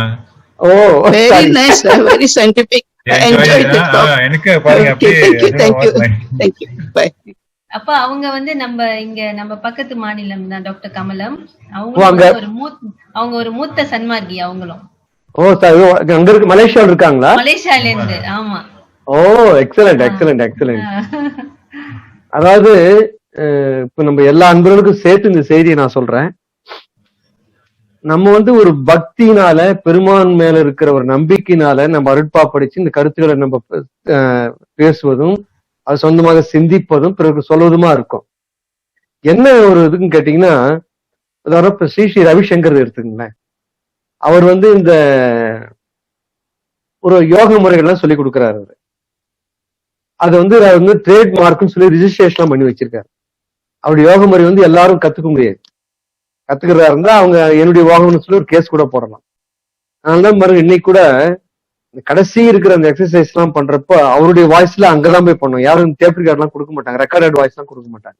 Oh, very nice, very scientific. I enjoyed the talk. எனக்கு பாருங்க அப்படியே. Thank you. Bye. அப்ப அவங்க வந்து நம்ம பக்கத்து மாநிலம் தான் டாக்டர் கமலம். அவங்க ஒரு மூத்த சன்மார்க்கி அவங்களும். ஓ சார், அங்க இருக்கு, மலேசியால இருக்காங்களா? மலேசியால இருந்து. ஆமா. ஓ எக்ஸலண்ட். அதாவது இப்ப நம்ம எல்லா அன்பர்களுக்கும் சேர்த்து இந்த செய்தியை நான் சொல்றேன். நம்ம வந்து ஒரு பக்தினால, பெருமான் மேல இருக்கிற ஒரு நம்பிக்கையினால நம்ம அருட்பா படிச்சு இந்த கருத்துக்களை நம்ம பேசுவதும் அது சொந்தமாக சிந்திப்பதும் பிறகு சொல்வதுமா இருக்கும். என்ன ஒரு இதுன்னு கேட்டீங்கன்னா, இப்ப ஸ்ரீ ரவிசங்கர் எடுத்துக்கங்களேன். அவர் வந்து இந்த ஒரு யோக முறைகள்லாம் சொல்லி கொடுக்குறாரு. அது வந்து ட்ரேட் மார்க்னு சொல்லி ரிஜிஸ்ட்ரேஷன் பண்ணி வச்சிருக்காரு. அவருடைய யோக முறை வந்து எல்லாரும் கத்துக்க முடியாது. கத்துக்கிறதா இருந்தா அவங்க என்னுடைய யோகம்னு சொல்லி ஒரு கேஸ் கூட போடலாம். அதனாலதான் பாருங்க, இன்னைக்கு கூட கடைசி இருக்கிற அந்த எக்ஸசைஸ் எல்லாம் பண்றப்ப அவருடைய வாய்ஸ்ல அங்கதான் போய் பண்ணும். யாரும் டேப் ரெக்கார்ட் எல்லாம் கொடுக்க மாட்டாங்க, ரெக்கார்டட் வாய்ஸ் எல்லாம் கொடுக்க மாட்டாங்க.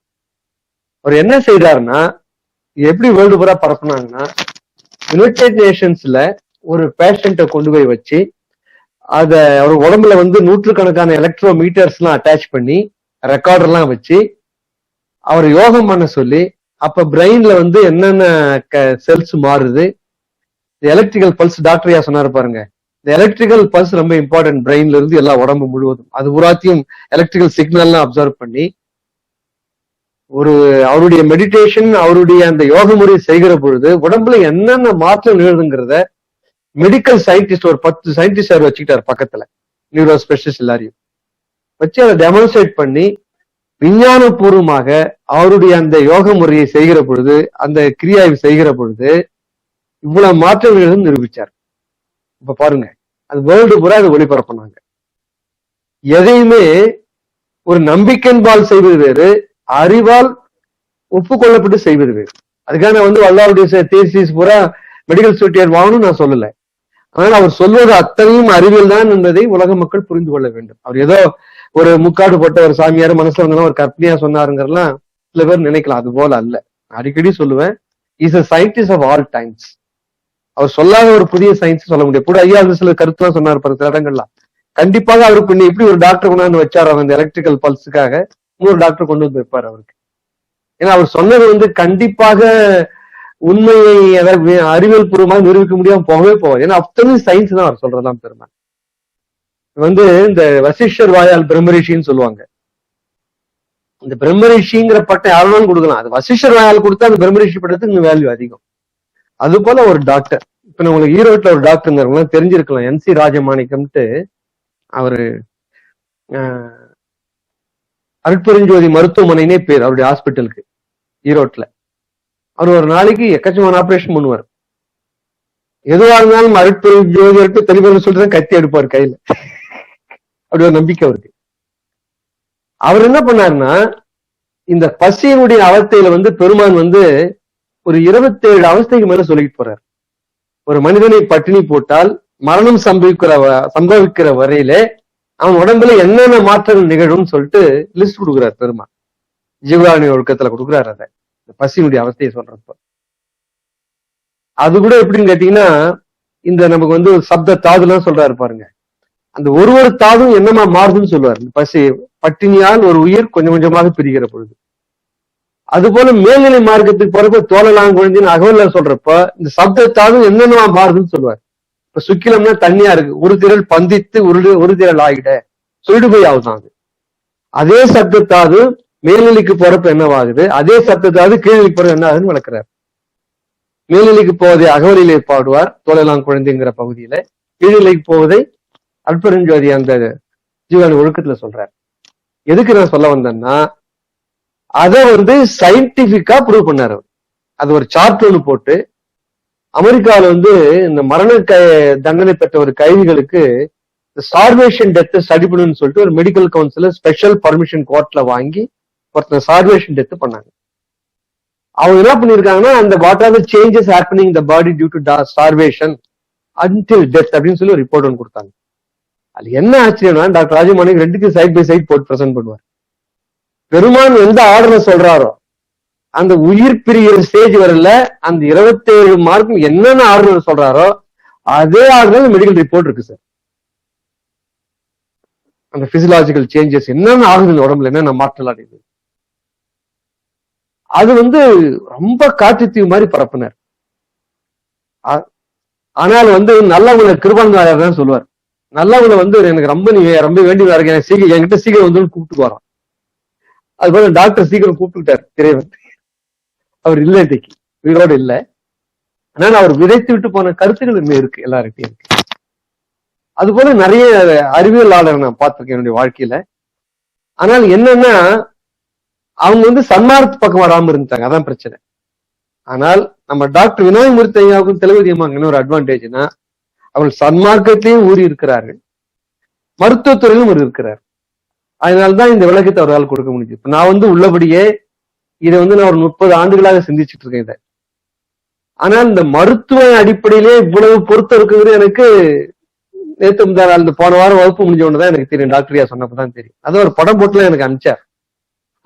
அவர் என்ன செய்யறாருன்னா, எப்படி வேர்ல்டு பூரா பரப்புனாங்கன்னா, யுனைடெட் நேஷன்ஸ்ல ஒரு பேஷண்ட்டை கொண்டு போய் வச்சு அத அவர் உடம்புல வந்து நூற்றுக்கணக்கான எலக்ட்ரோ மீட்டர்ஸ் எல்லாம் அட்டாச் பண்ணி ரெக்கார்டர் எல்லாம் வச்சு அவர் யோகம் பண்ண சொல்லி, அப்ப பிரெயின்ல வந்து என்னென்ன செல்ஸ் மாறுது, எலக்ட்ரிக்கல் பல்ஸ் டாக்டர் சொன்னாரு பாருங்க. இந்த எலக்ட்ரிக்கல் பல்ஸ் ரொம்ப இம்பார்ட்டன்ட், பிரெயின்ல இருந்து எல்லா உடம்பு முழுவதும். அது பூராத்தையும் எலக்ட்ரிக்கல் சிக்னல்லாம் அப்சர்வ் பண்ணி ஒரு அவருடைய மெடிடேஷன், அவருடைய அந்த யோக முறை செய்கிற பொழுது உடம்புல என்னென்ன மாற்றம் நிகழுதுங்கிறத மெடிக்கல் சயின்டிஸ்ட் ஒரு 10 சயின்டிஸ்ட் அவர் வச்சுக்கிட்டாரு பக்கத்துல, நியூரோ ஸ்பெஷலிஸ்ட் எல்லாரையும் வச்சு அதை டெமான்ஸ்ட்ரேட் பண்ணி விஞ்ஞான பூர்வமாக அவருடைய அந்த யோக முறையை செய்கிற பொழுது, அந்த கிரியாவை செய்கிற பொழுது இவ்வளவு மாற்றங்கள் நிரூபிச்சார். இப்ப பாருங்க, அது வேர்ல்டு பூரா அதை ஒளிபரப்பினாங்க. எதையுமே ஒரு நம்பிக்கைன்பால் செய்வது வேறு, அறிவால் ஒப்புக்கொள்ளப்பட்டு செய்வது வேறு. அதுக்காக வந்து வல்லாருடைய தேசிஸ் பூரா மெடிக்கல் சர்டிஃபிகேட் வாங்கணும்னு நான் சொல்லல. ஆனால் அவர் சொல்வது அத்தனையும் அறிவியல் தான் என்பதை உலக மக்கள் புரிந்து கொள்ள வேண்டும். அவர் ஏதோ ஒரு முக்காடு போட்ட ஒரு சாமியார் மனசுல வந்தா ஒரு கற்பனையா சொன்னாருங்கிறலாம் சில பேர் நினைக்கலாம். அது போல அல்ல. அடிக்கடி சொல்லுவேன், is a scientist of all times. அவர் சொல்லாத ஒரு புதிய சயின்ஸ் சொல்ல முடியாது. கூட ஐயா சில கருத்துலாம் சொன்னார் பாருங்க சில இடங்கள்லாம். கண்டிப்பாக அவருக்கு எப்படி ஒரு டாக்டர் கொண்டாந்து வச்சார் அவங்க இந்த எலக்ட்ரிக்கல் பல்ஸுக்காக, இன்னொரு டாக்டர் கொண்டு வந்து வைப்பார் அவருக்கு. ஏன்னா அவர் சொன்னது வந்து கண்டிப்பாக உண்மையை அறிவியல் பூர்வமாக நிரூபிக்க முடியாம போகவே போவார். ஏன்னா அத்தனை சயின்ஸ் தான் அவர் சொல்றதுதான் பெருமை. வந்து இந்த வசிஷ்டர் வாயால் பிரம்மரிஷின்னு சொல்லுவாங்க. இந்த பிரம்மரிஷிங்கிற பட்டம் யாரும் கொடுக்கலாம். அது வசிஷ்டர் வாயால் கொடுத்தா அந்த பிரம்மரிஷி பட்டத்துக்கு வேல்யூ அதிகம். அது போல ஒரு டாக்டர் இப்ப நான் உங்களுக்கு ஈரோட்ல ஒரு டாக்டர் இருந்தாருங்களா தெரிஞ்சிருக்கலாம், MC ராஜமாணிக்கம்ட்டு. அவரு அருட்பெருஞ்சோதி மருத்துவமனைனே பேர் அவருடைய ஹாஸ்பிட்டலுக்கு ஈரோட்ல. அவர் ஒரு நாளைக்கு எக்கச்சமான ஆபரேஷன் பண்ணுவார். எதுவா இருந்தாலும் அருட்பெருஞ்சோதி தெளிவாக சொல்றத கத்தி எடுப்பார் கையில. அப்படி ஒரு நம்பிக்கை அவருக்கு. அவர் என்ன பண்ணாருன்னா, இந்த பசியினுடைய அவஸ்தையில வந்து பெருமான் வந்து ஒரு 27 அவஸ்தைக்கு மேல சொல்லிட்டு போறார். ஒரு மனிதனை பட்டினி போட்டால் மரணம் சம்பவிக்கிற வரையிலே அவன் உடம்புல என்னென்ன மாற்றங்கள் நிகழும் சொல்லிட்டு லிஸ்ட் கொடுக்குறாரு பெருமான். ஜீவகாருண்ய ஒழுக்கத்துல கொடுக்குறாரு. அதை பசியினுடைய அவஸ்தையை சொல்றப்ப அது கூட எப்படின்னு கேட்டீங்கன்னா, இந்த நமக்கு வந்து சப்த தாதுலாம் சொல்றாரு பாருங்க. அந்த ஒரு தாதும் என்னமா மாறுதுன்னு சொல்லுவார். பசி பட்டினியால் ஒரு உயிர் கொஞ்சம் கொஞ்சமாக பிரிகிற பொழுது. அது போல மேல்நிலை மார்க்கத்துக்கு போறப்ப தோழலாம் குழந்தைன்னு அகவல்ல சொல்றப்ப இந்த சப்த தாதும் என்னென்னமா மாறுதுன்னு சொல்லுவார். இப்ப சுக்கிலம்னா தண்ணியா இருக்கு, ஒரு திரள் பந்தித்து ஒரு திரள் ஆகிட சொல்லிட்டு போய் ஆகுதான். அது அதே சப்தத்தாது மேல்நிலைக்கு போறப்ப என்னவாகுது, அதே சப்தத்தாது கீழ்நிலைக்கு போறது என்ன ஆகுதுன்னு வளர்க்கிறார். மேல்நிலைக்கு போவதை அகவலிலே பாடுவார் தோழலாம் குழந்தைங்கிற பகுதியில, கீழ்நிலைக்கு போவதை அருட்பெருஞ்சோதி அந்த ஜீவகாருண்ய ஒழுக்கத்துல சொல்றார். எதுக்கு நான் சொல்ல வந்தேன்னா, அதை வந்து சயின்டிபிக்கா ப்ரூவ் பண்ணாரு. அது ஒரு சார்ட் ஒன்று போட்டு அமெரிக்காவில வந்து இந்த மரண தண்டனை பெற்ற ஒரு கைதிகளுக்கு ஸ்டார்வேஷன் டெத் ஸ்டடி பண்ணணும்னு சொல்லிட்டு ஒரு மெடிக்கல் கவுன்சில் ஸ்பெஷல் பர்மிஷன் கோர்ட்ல வாங்கி ஒருத்தர் ஸ்டார்வேஷன் டெத் பண்ணாங்க. அவங்க என்ன பண்ணிருக்காங்கன்னா, அந்த what are the changes happening the body due to starvation until death அப்படின்னு சொல்லி ஒரு ரிப்போர்ட் ஒன்று கொடுத்தாங்க. அது என்ன ஆச்சரியம்னா, டாக்டர் ராஜமாணிக்கு ரெண்டுக்கும் சைட் பை சைட் போட்டு பிரசன்ட் பண்ணுவார். பெருமான் எந்த ஆர்டர்ல சொல்றாரோ அந்த உயிர் பிரிகிற ஸ்டேஜ் வரல, அந்த 27 மார்க் என்னென்ன ஆர்டர் சொல்றாரோ அதே ஆர்டர் மெடிக்கல் ரிப்போர்ட் இருக்கு சார். அந்த பிசியலாஜிக்கல் சேஞ்சஸ் என்னென்ன ஆகுது உடம்புல, என்னென்ன மாற்றல் அடையுது, அது வந்து ரொம்ப காட்டுத்தீவு மாதிரி பரப்புனார். ஆனால் வந்து நல்லவங்களை கிருபானந்தாயார் தான் சொல்லுவார். நல்லவங்களை வந்து எனக்கு ரொம்ப வேண்டியதா இருக்கு, எனக்கு சீக்கிரம் என்கிட்ட சீக்கிரம் வந்து கூப்பிட்டு வரோம். அது போல டாக்டர் சீக்கிரம் கூப்பிட்டுட்டார் திரைவன். அவர் இல்லை, இன்னைக்கு உயிரோடு இல்லை. ஆனால் அவர் விதைத்து விட்டு போன கருத்துக்கள் இன்னும் இருக்கு, எல்லாருக்கிட்டையும் இருக்கு. அது போல நிறைய அறிவியலாளர் நான் பார்த்திருக்கேன் என்னுடைய வாழ்க்கையில. ஆனால் என்னன்னா, அவங்க வந்து சன்மார்க்க பக்கம் வராம இருந்துட்டாங்க, அதான் பிரச்சனை. ஆனால் நம்ம டாக்டர் விநாயகமூர்த்தி ஐயாவுக்கும் தெலுங்கு அம்மாங்க ஒரு அட்வான்டேஜ்னா, அவர்கள் சன்மார்க்கத்திலையும் ஊறி இருக்கிறார்கள், மருத்துவத்துறையிலும் ஒரு இருக்கிறார். அதனால்தான் இந்த விளக்கத்தை அவரால் கொடுக்க முடியுது. இப்ப நான் வந்து உள்ளபடியே இதை வந்து நான் ஒரு 30 ஆண்டுகளாக சிந்திச்சுட்டு இருக்கேன் இதை. ஆனால் இந்த மருத்துவ அடிப்படையிலே இவ்வளவு பொருத்தம் இருக்குங்கிறது எனக்கு நேற்று இந்த போன வாரம் வகுப்பு முடிஞ்ச ஒண்ணுதான் எனக்கு தெரியும். டாக்டரியா சொன்னப்பதான் தெரியும். அதை ஒரு படம் போட்டுல எனக்கு அனுப்பிச்சார்.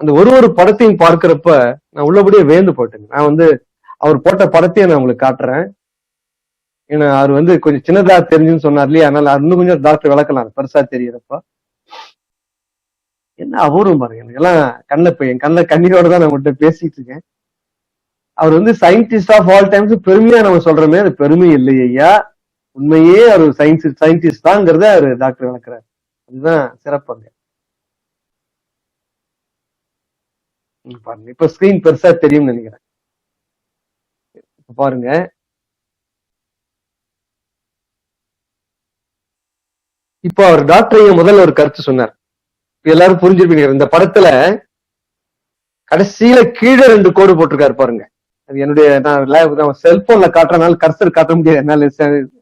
அந்த ஒரு படத்தையும் பார்க்கிறப்ப நான் உள்ளபடியே வேந்து போட்டேன். நான் வந்து அவர் போட்ட படத்தையும் நான் உங்களுக்கு காட்டுறேன். ஏன்னா அவர் வந்து கொஞ்சம் சின்னதா தெரிஞ்சுன்னு சொன்னார் இல்லையா, அதனால இன்னும் கொஞ்சம் டாக்டர் விளக்கலாம் பெருசா தெரியறப்ப. என்ன அபூர்வம் பாருங்க, எனக்கு எல்லாம் என் கண்ணில் கண்ணீரோட தான் நான் உங்கள்கிட்ட பேசிட்டு இருக்கேன். அவர் வந்து சயின்டிஸ்ட் ஆஃப் ஆல் டைம்ஸ் பெருமையா நம்ம சொல்றோமே, அது பெருமை இல்லை ஐயா, உண்மையே அவர் சயின்டிஸ்ட் தான்ங்கிறத அவர் டாக்டர் விளக்குறாரு. அதுதான் சிறப்பாங்க. பாருங்க, இப்ப ஸ்கிரீன் பெருசா தெரியும்னு நினைக்கிறேன். பாருங்க, இப்போ அவர் டாக்டர் முதல்ல ஒரு கருத்து சொன்னார், எல்லாரும் புரிஞ்சிருப்பீங்க. இந்த படத்துல கடைசியில கீழே 2 கோடு போட்டிருக்காரு பாருங்க. அது என்னுடைய நான் செல்போன்ல காட்டுறதுனால கர்சர் காட்ட முடியாது, என்னால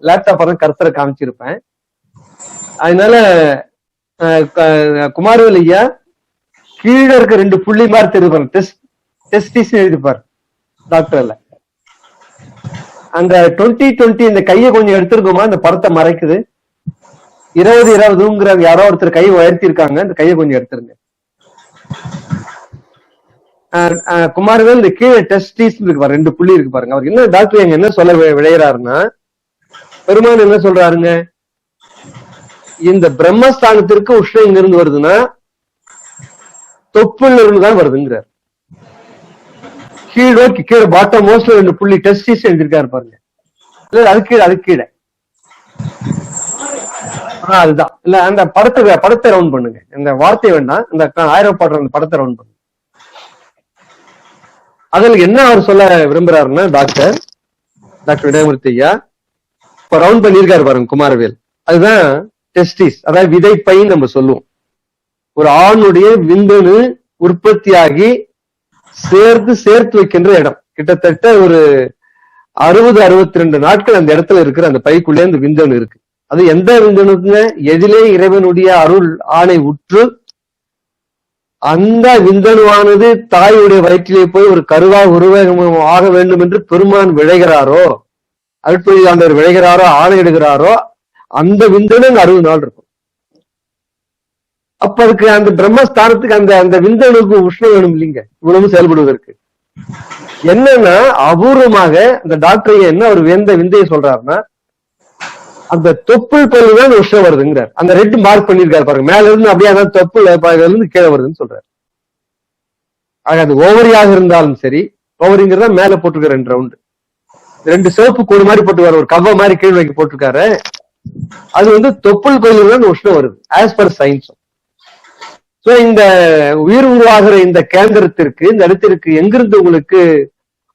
லேப்டாப் கர்சரை காமிச்சிருப்பேன். அதனால குமாரவேல் ஐயா கீழே இருக்க 2 புள்ளி மாதிரி தெரிவிப்பாரு, டெஸ்டிஸ் எழுதிப்பாரு டாக்டர்ல. அந்த 2020 இந்த கையை கொஞ்சம் எடுத்திருக்கோமா, இந்த படத்தை மறைக்குது. 2020 யாரோ ஒருத்தர் கை உயர்த்தி இருக்காங்க, இந்த கையை கொஞ்சம் எடுத்துருங்க. குமாரவேல் இந்த கீழே டெஸ்டிஸ் இருக்கு பாருங்க, 2 புள்ளி இருக்கு பாருங்க. அவருக்கு என்ன டாக்டர் எங்க என்ன சொல்ல விளையாடுறாருன்னா, பெருமான் என்ன சொல்றாருங்க, இந்த பிரம்மஸ்தானத்திற்கு உஷ்ணம் எங்க இருந்து வருதுன்னா தொப்புல இருந்து தான் வருதுங்கிறார். கீழே பாட்டம் மோஸ்ட்ல 2 புள்ளி டெஸ்டிஸ் எழுதிருக்காரு பாருங்க. இல்ல அது கீழே அதுதான். இல்ல அந்த படத்தை ரவுண்ட் பண்ணுங்க, இந்த வார்த்தை வேண்டாம், இந்த 1000 பாடுற அந்த படத்தை ரவுண்ட் பண்ணுங்க. அதுல என்ன அவர் சொல்ல விரும்புறாருன்னா, டாக்டர் விநாயகமூர்த்தி ஐயா, இப்ப ரவுண்ட் பண்ணியிருக்காரு பாருங்க குமாரவேல். அதுதான் டெஸ்டிஸ், அதாவது விதைப்பைன்னு நம்ம சொல்லுவோம். ஒரு ஆணுடைய விந்தணு உற்பத்தியாகி சேர்த்து வைக்கின்ற இடம். கிட்டத்தட்ட ஒரு 60-62 நாட்கள் அந்த இடத்துல இருக்கிற அந்த பைக்குள்ளே அந்த விந்தணு இருக்கு. அது எந்த விந்தணுக்குங்க? எதிலே இறைவனுடைய அருள் ஆணை உற்று அந்த விந்தணுவானது தாயுடைய வயிற்றிலே போய் ஒரு கருவாக உருவாக ஆக வேண்டும் என்று பெருமான் விளைகிறாரோ, அருட்பொழி ஆண்டவர் விளைகிறாரோ, ஆணையிடுகிறாரோ, அந்த விந்தணு 60 நாள் இருக்கும். அப்ப அதுக்கு அந்த பிரம்மஸ்தானத்துக்கு அந்த அந்த விந்தணுக்கு உஷ்ணம் வேணும் இல்லைங்க, இவ்வளவு செயல்படுவதற்கு. என்னன்னா அபூர்வமாக அந்த டாக்டர் என்ன ஒரு விந்தையை சொல்றாருன்னா, அந்த தொப்புள் பல்லுதான் உஷ்ணம் வருதுங்கிறார். அந்த ரெட் மார்க் பண்ணிருக்காரு பாருங்க, மேல இருந்து அப்படியே அதான் தொப்புள் இருந்து கீழே வருதுன்னு சொல்றாரு. ஆக அது ஓவரியாக இருந்தாலும் சரி, ஓவரிங்கிறதா மேல போட்டுருக்காரு 2 ரவுண்டு, 2 சிவப்பு கோடு மாதிரி போட்டுருக்காரு, ஒரு கவ்வ மாதிரி கீழ் வைக்க போட்டிருக்காரு. அது வந்து தொப்புள் பல்லுல தான் உஷ்ணம் வருது ஆஸ் பர் சயின்ஸ். சோ இந்த உயிர் உருவாகிற இந்த கேந்திரத்திற்கு, இந்த இடத்திற்கு எங்கிருந்து உங்களுக்கு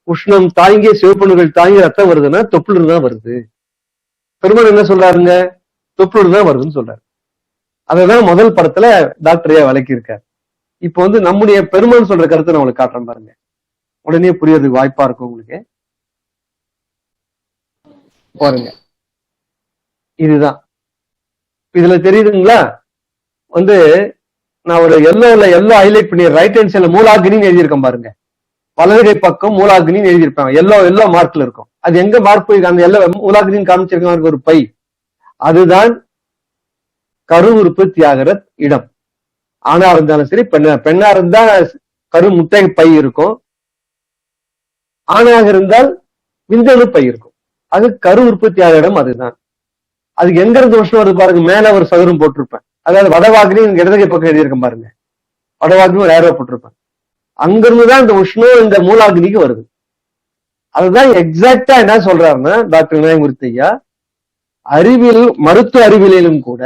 உஷ்ணம் தாங்கிய சிவப்பணுகள் தாங்கி ரத்தம் வருதுன்னா தொப்புள் தான் வருது. பெருமாள் என்ன சொல்றாருங்க? தொப்புள் தான் வருதுன்னு சொல்றாரு. அதான் முதல் படத்துல டாக்டரையா விளக்கி இருக்காரு. இப்ப வந்து நம்முடைய பெருமாள் சொல்ற கருத்தை நான் உங்களுக்கு காட்டுறேன் பாருங்க, உடனே புரியறதுக்கு வாய்ப்பா இருக்கும் உங்களுக்கு. பாருங்க, இதுதான் இதுல தெரியுதுங்களா? வந்து நான் ஒரு எல்லோ ஹைலைட் பண்ணி ரைட் ஹேண்ட் சைட்ல மூலாக்னின்னு எழுதியிருக்கேன் பாருங்க. வலதுகை பக்கம் மூலாக்னின்னு எழுதியிருப்பாங்க, எல்லோ மார்க்ல இருக்கும். அது எங்க மார்க் போய் அந்த எல்லோ மூலாக்னின்னு காமிச்சிருக்காங்க ஒரு பை, அதுதான் கரு உற்பத்தி ஆகிற இடம். ஆணா இருந்தாலும் சரி, பெண்ணா இருந்தா கரு முட்டை பை இருக்கும், ஆணாக இருந்தால் விந்தணு பை இருக்கும். அது கரு உற்பத்தி ஆகிற இடம். அதுதான் அதுக்கு எங்க இருந்து உஷ்ணம் வருது பாருங்க, மேல ஒரு சதுரம் போட்டிருப்பேன், அதாவது வடவாக்னி இடதுகை பக்கம் எழுதியிருக்கேன் பாருங்க, வடவாக்னி ஒரு ஏரோ போட்டிருப்பேன். அங்கிருந்துதான் இந்த உஷ்ணம் இந்த மூலாக்னிக்கு வருது. அதுதான் எக்ஸாக்டா என்ன சொல்றாருன்னா டாக்டர் விநாயகமூர்த்தி ஐயா, அறிவியல் மருத்துவ அறிவியலிலும் கூட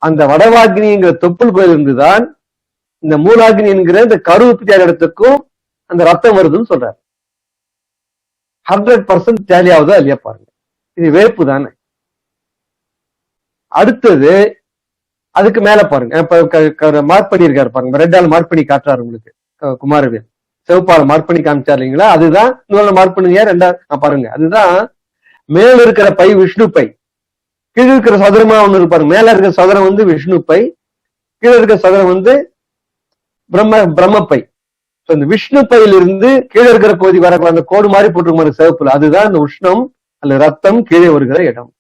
அந்த வடவாக்னிங்கிற தொப்புள் கோயில் இருந்துதான் இந்த மூலாக்னி என்கிற இந்த கரு உற்பத்தி இடத்துக்கும் அந்த ரத்தம் வருதுன்னு சொல்றாரு. 100% டேலி ஆகுதா இல்லையா பாருங்க, இது வேப்பு தானே. அடுத்தது அதுக்கு மேல பாருங்க, இப்ப மார்க் பண்ணியிருக்காரு பாருங்க, ரெட்டால மார்க் பண்ணி காட்டுறாரு உங்களுக்கு குமாரவேல், சிவப்பால மார்க் பண்ணி காமிச்சாரு இல்லைங்களா? அதுதான் இன்னொரு மார்க் பண்ணுங்க, 2 பாருங்க. அதுதான் மேல இருக்கிற பை விஷ்ணு பை, கீழே இருக்கிற சதுரமா ஒண்ணு இருப்பாரு. மேல இருக்கிற சதுரம் வந்து விஷ்ணு பை, கீழே இருக்கிற சதுரம் வந்து பிரம்ம பை. இந்த விஷ்ணு பையிலிருந்து கீழே இருக்கிற பகுதி வர அந்த கோடு மாதிரி போட்டிருக்க சிவப்புல, அதுதான் இந்த உஷ்ணம் அல்ல ரத்தம் கீழே வருகிற இடம்.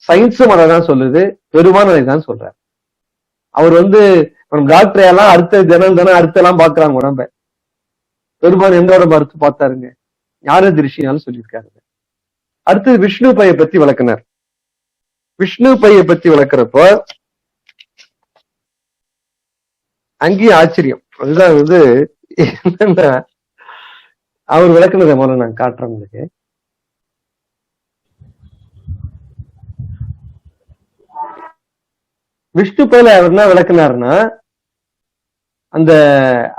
சயின்ஸும் அதான் சொல்லுது, பெருமான் அதைதான் சொல்றாரு. அவர் வந்து டாக்டர் எல்லாம் அடுத்த தினம் அறுத்தெல்லாம் பாக்குறாங்க உடம்ப, பெருமான் எந்த உடம்பு அறுத்து பார்த்தாருங்க? ஞான திருஷ்டினாலும் சொல்லியிருக்காருங்க. அடுத்தது விஷ்ணு பையை பத்தி விளக்குனார். விஷ்ணு பையை பத்தி விளக்குறப்போ அங்கேயும் ஆச்சரியம். அதுதான் வந்து என்னன்னா அவர் விளக்குனதை முதல்ல நான் காட்டுறேன் உங்களுக்கு. விஷ்ணு பையில அவர் என்ன விளக்குனாருன்னா, அந்த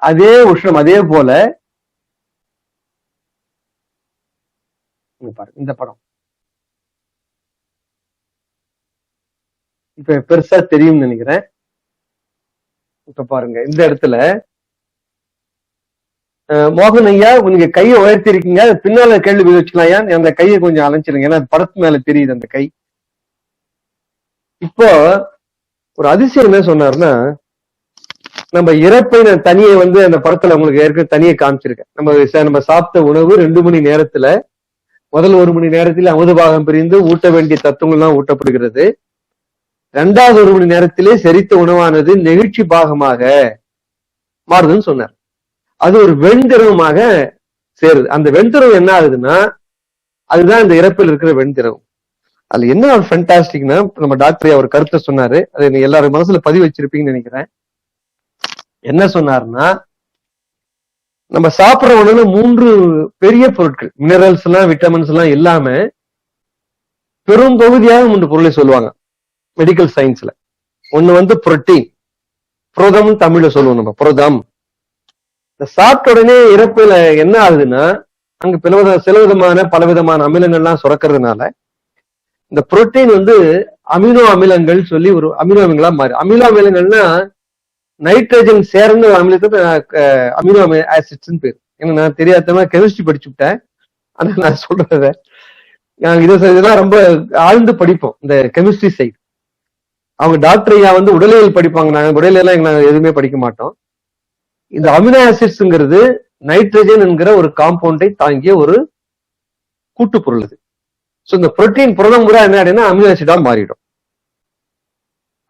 அதே உஷ்ணம் அதே போல பாருங்க இந்த படம் இப்ப பெருசா தெரியும்னு நினைக்கிறேன். இப்ப பாருங்க இந்த இடத்துல மோகன் ஐயா நீங்க கையை உயர்த்தி இருக்கீங்க, பின்னால கேள்வி வச்சுக்கலாம், அந்த கையை கொஞ்சம் அலைஞ்சிருங்க, ஏன்னா படத்து மேல தெரியுது அந்த கை. இப்போ ஒரு அதிசயம் என்ன சொன்னார்னா, நம்ம இறப்பை நான் தனியை வந்து அந்த படத்துல உங்களுக்கு ஏற்கனவே தனியை காமிச்சிருக்கேன். நம்ம சாப்பிட்ட உணவு 2 மணி நேரத்துல முதல் 1 மணி நேரத்தில் அமுத பாகம் பிரிந்து ஊட்ட வேண்டிய தத்துவங்கள்லாம் ஊட்டப்படுகிறது. 2வது 1 மணி நேரத்திலே செரித்த உணவானது நெகிழ்ச்சி பாகமாக மாறுதுன்னு சொன்னார். அது ஒரு வெண்திரவமாக சேருது. அந்த வெண்திரவம் என்ன ஆகுதுன்னா, அதுதான் இந்த இறப்பில் இருக்கிற வெண்திரவம். அதுல என்ன ஒரு ஃபென்டாஸ்டிக்னா, நம்ம டாக்டர் அவர் கருத்தை சொன்னாரு, அதை நீங்க எல்லாரும் மனசுல பதிவு வச்சிருப்பீங்கன்னு நினைக்கிறேன். என்ன சொன்னாருன்னா, நம்ம சாப்பிடுற உணவுல 3 பெரிய பொருட்கள், மினரல்ஸ் எல்லாம் விட்டமின்ஸ் எல்லாம் இல்லாம பெரும் பகுதியாக 3 பொருளை சொல்லுவாங்க மெடிக்கல் சயின்ஸ்ல. ஒண்ணு வந்து புரோட்டீன், புரோதம் தமிழ்ல சொல்லுவோம் நம்ம, புரோதம். இந்த சாப்பிட்ட உடனே இறப்புல என்ன ஆகுதுன்னா, அங்க சில விதமான பலவிதமான அமிலங்கள்லாம் சுரக்கிறதுனால இந்த புரோட்டீன் வந்து அமினோ அமிலங்கள் சொல்லி ஒரு அமினோ அமிலங்களா மாறி. அமினோ அமிலங்கள்னா நைட்ரஜன் சேர்ந்த அமிலத்துக்கு அமினோ ஆசிட்ஸ் பேர். ஏன்னா நான் தெரியாதமா கெமிஸ்ட்ரி படிச்சு விட்டேன். ஆனா நான் சொல்றத இதெல்லாம் ரொம்ப ஆழ்ந்து படிப்போம் இந்த கெமிஸ்ட்ரி சைடு. அவங்க டாக்டர் ஐயா வந்து உடலியல் படிப்பாங்க, நாங்க உடலியெல்லாம் நாங்க எதுவுமே படிக்க மாட்டோம். இந்த அமினோ ஆசிட்ஸ்ங்கிறது நைட்ரஜன் என்கிற ஒரு காம்பவுண்டை தாங்கிய ஒரு கூட்டுப்பொருள் இது. சோ இந்த புரோட்டீன் புரதம் முறை என்ன ஆயிடும்னா அமினோ ஆசிடா மாறிடும்.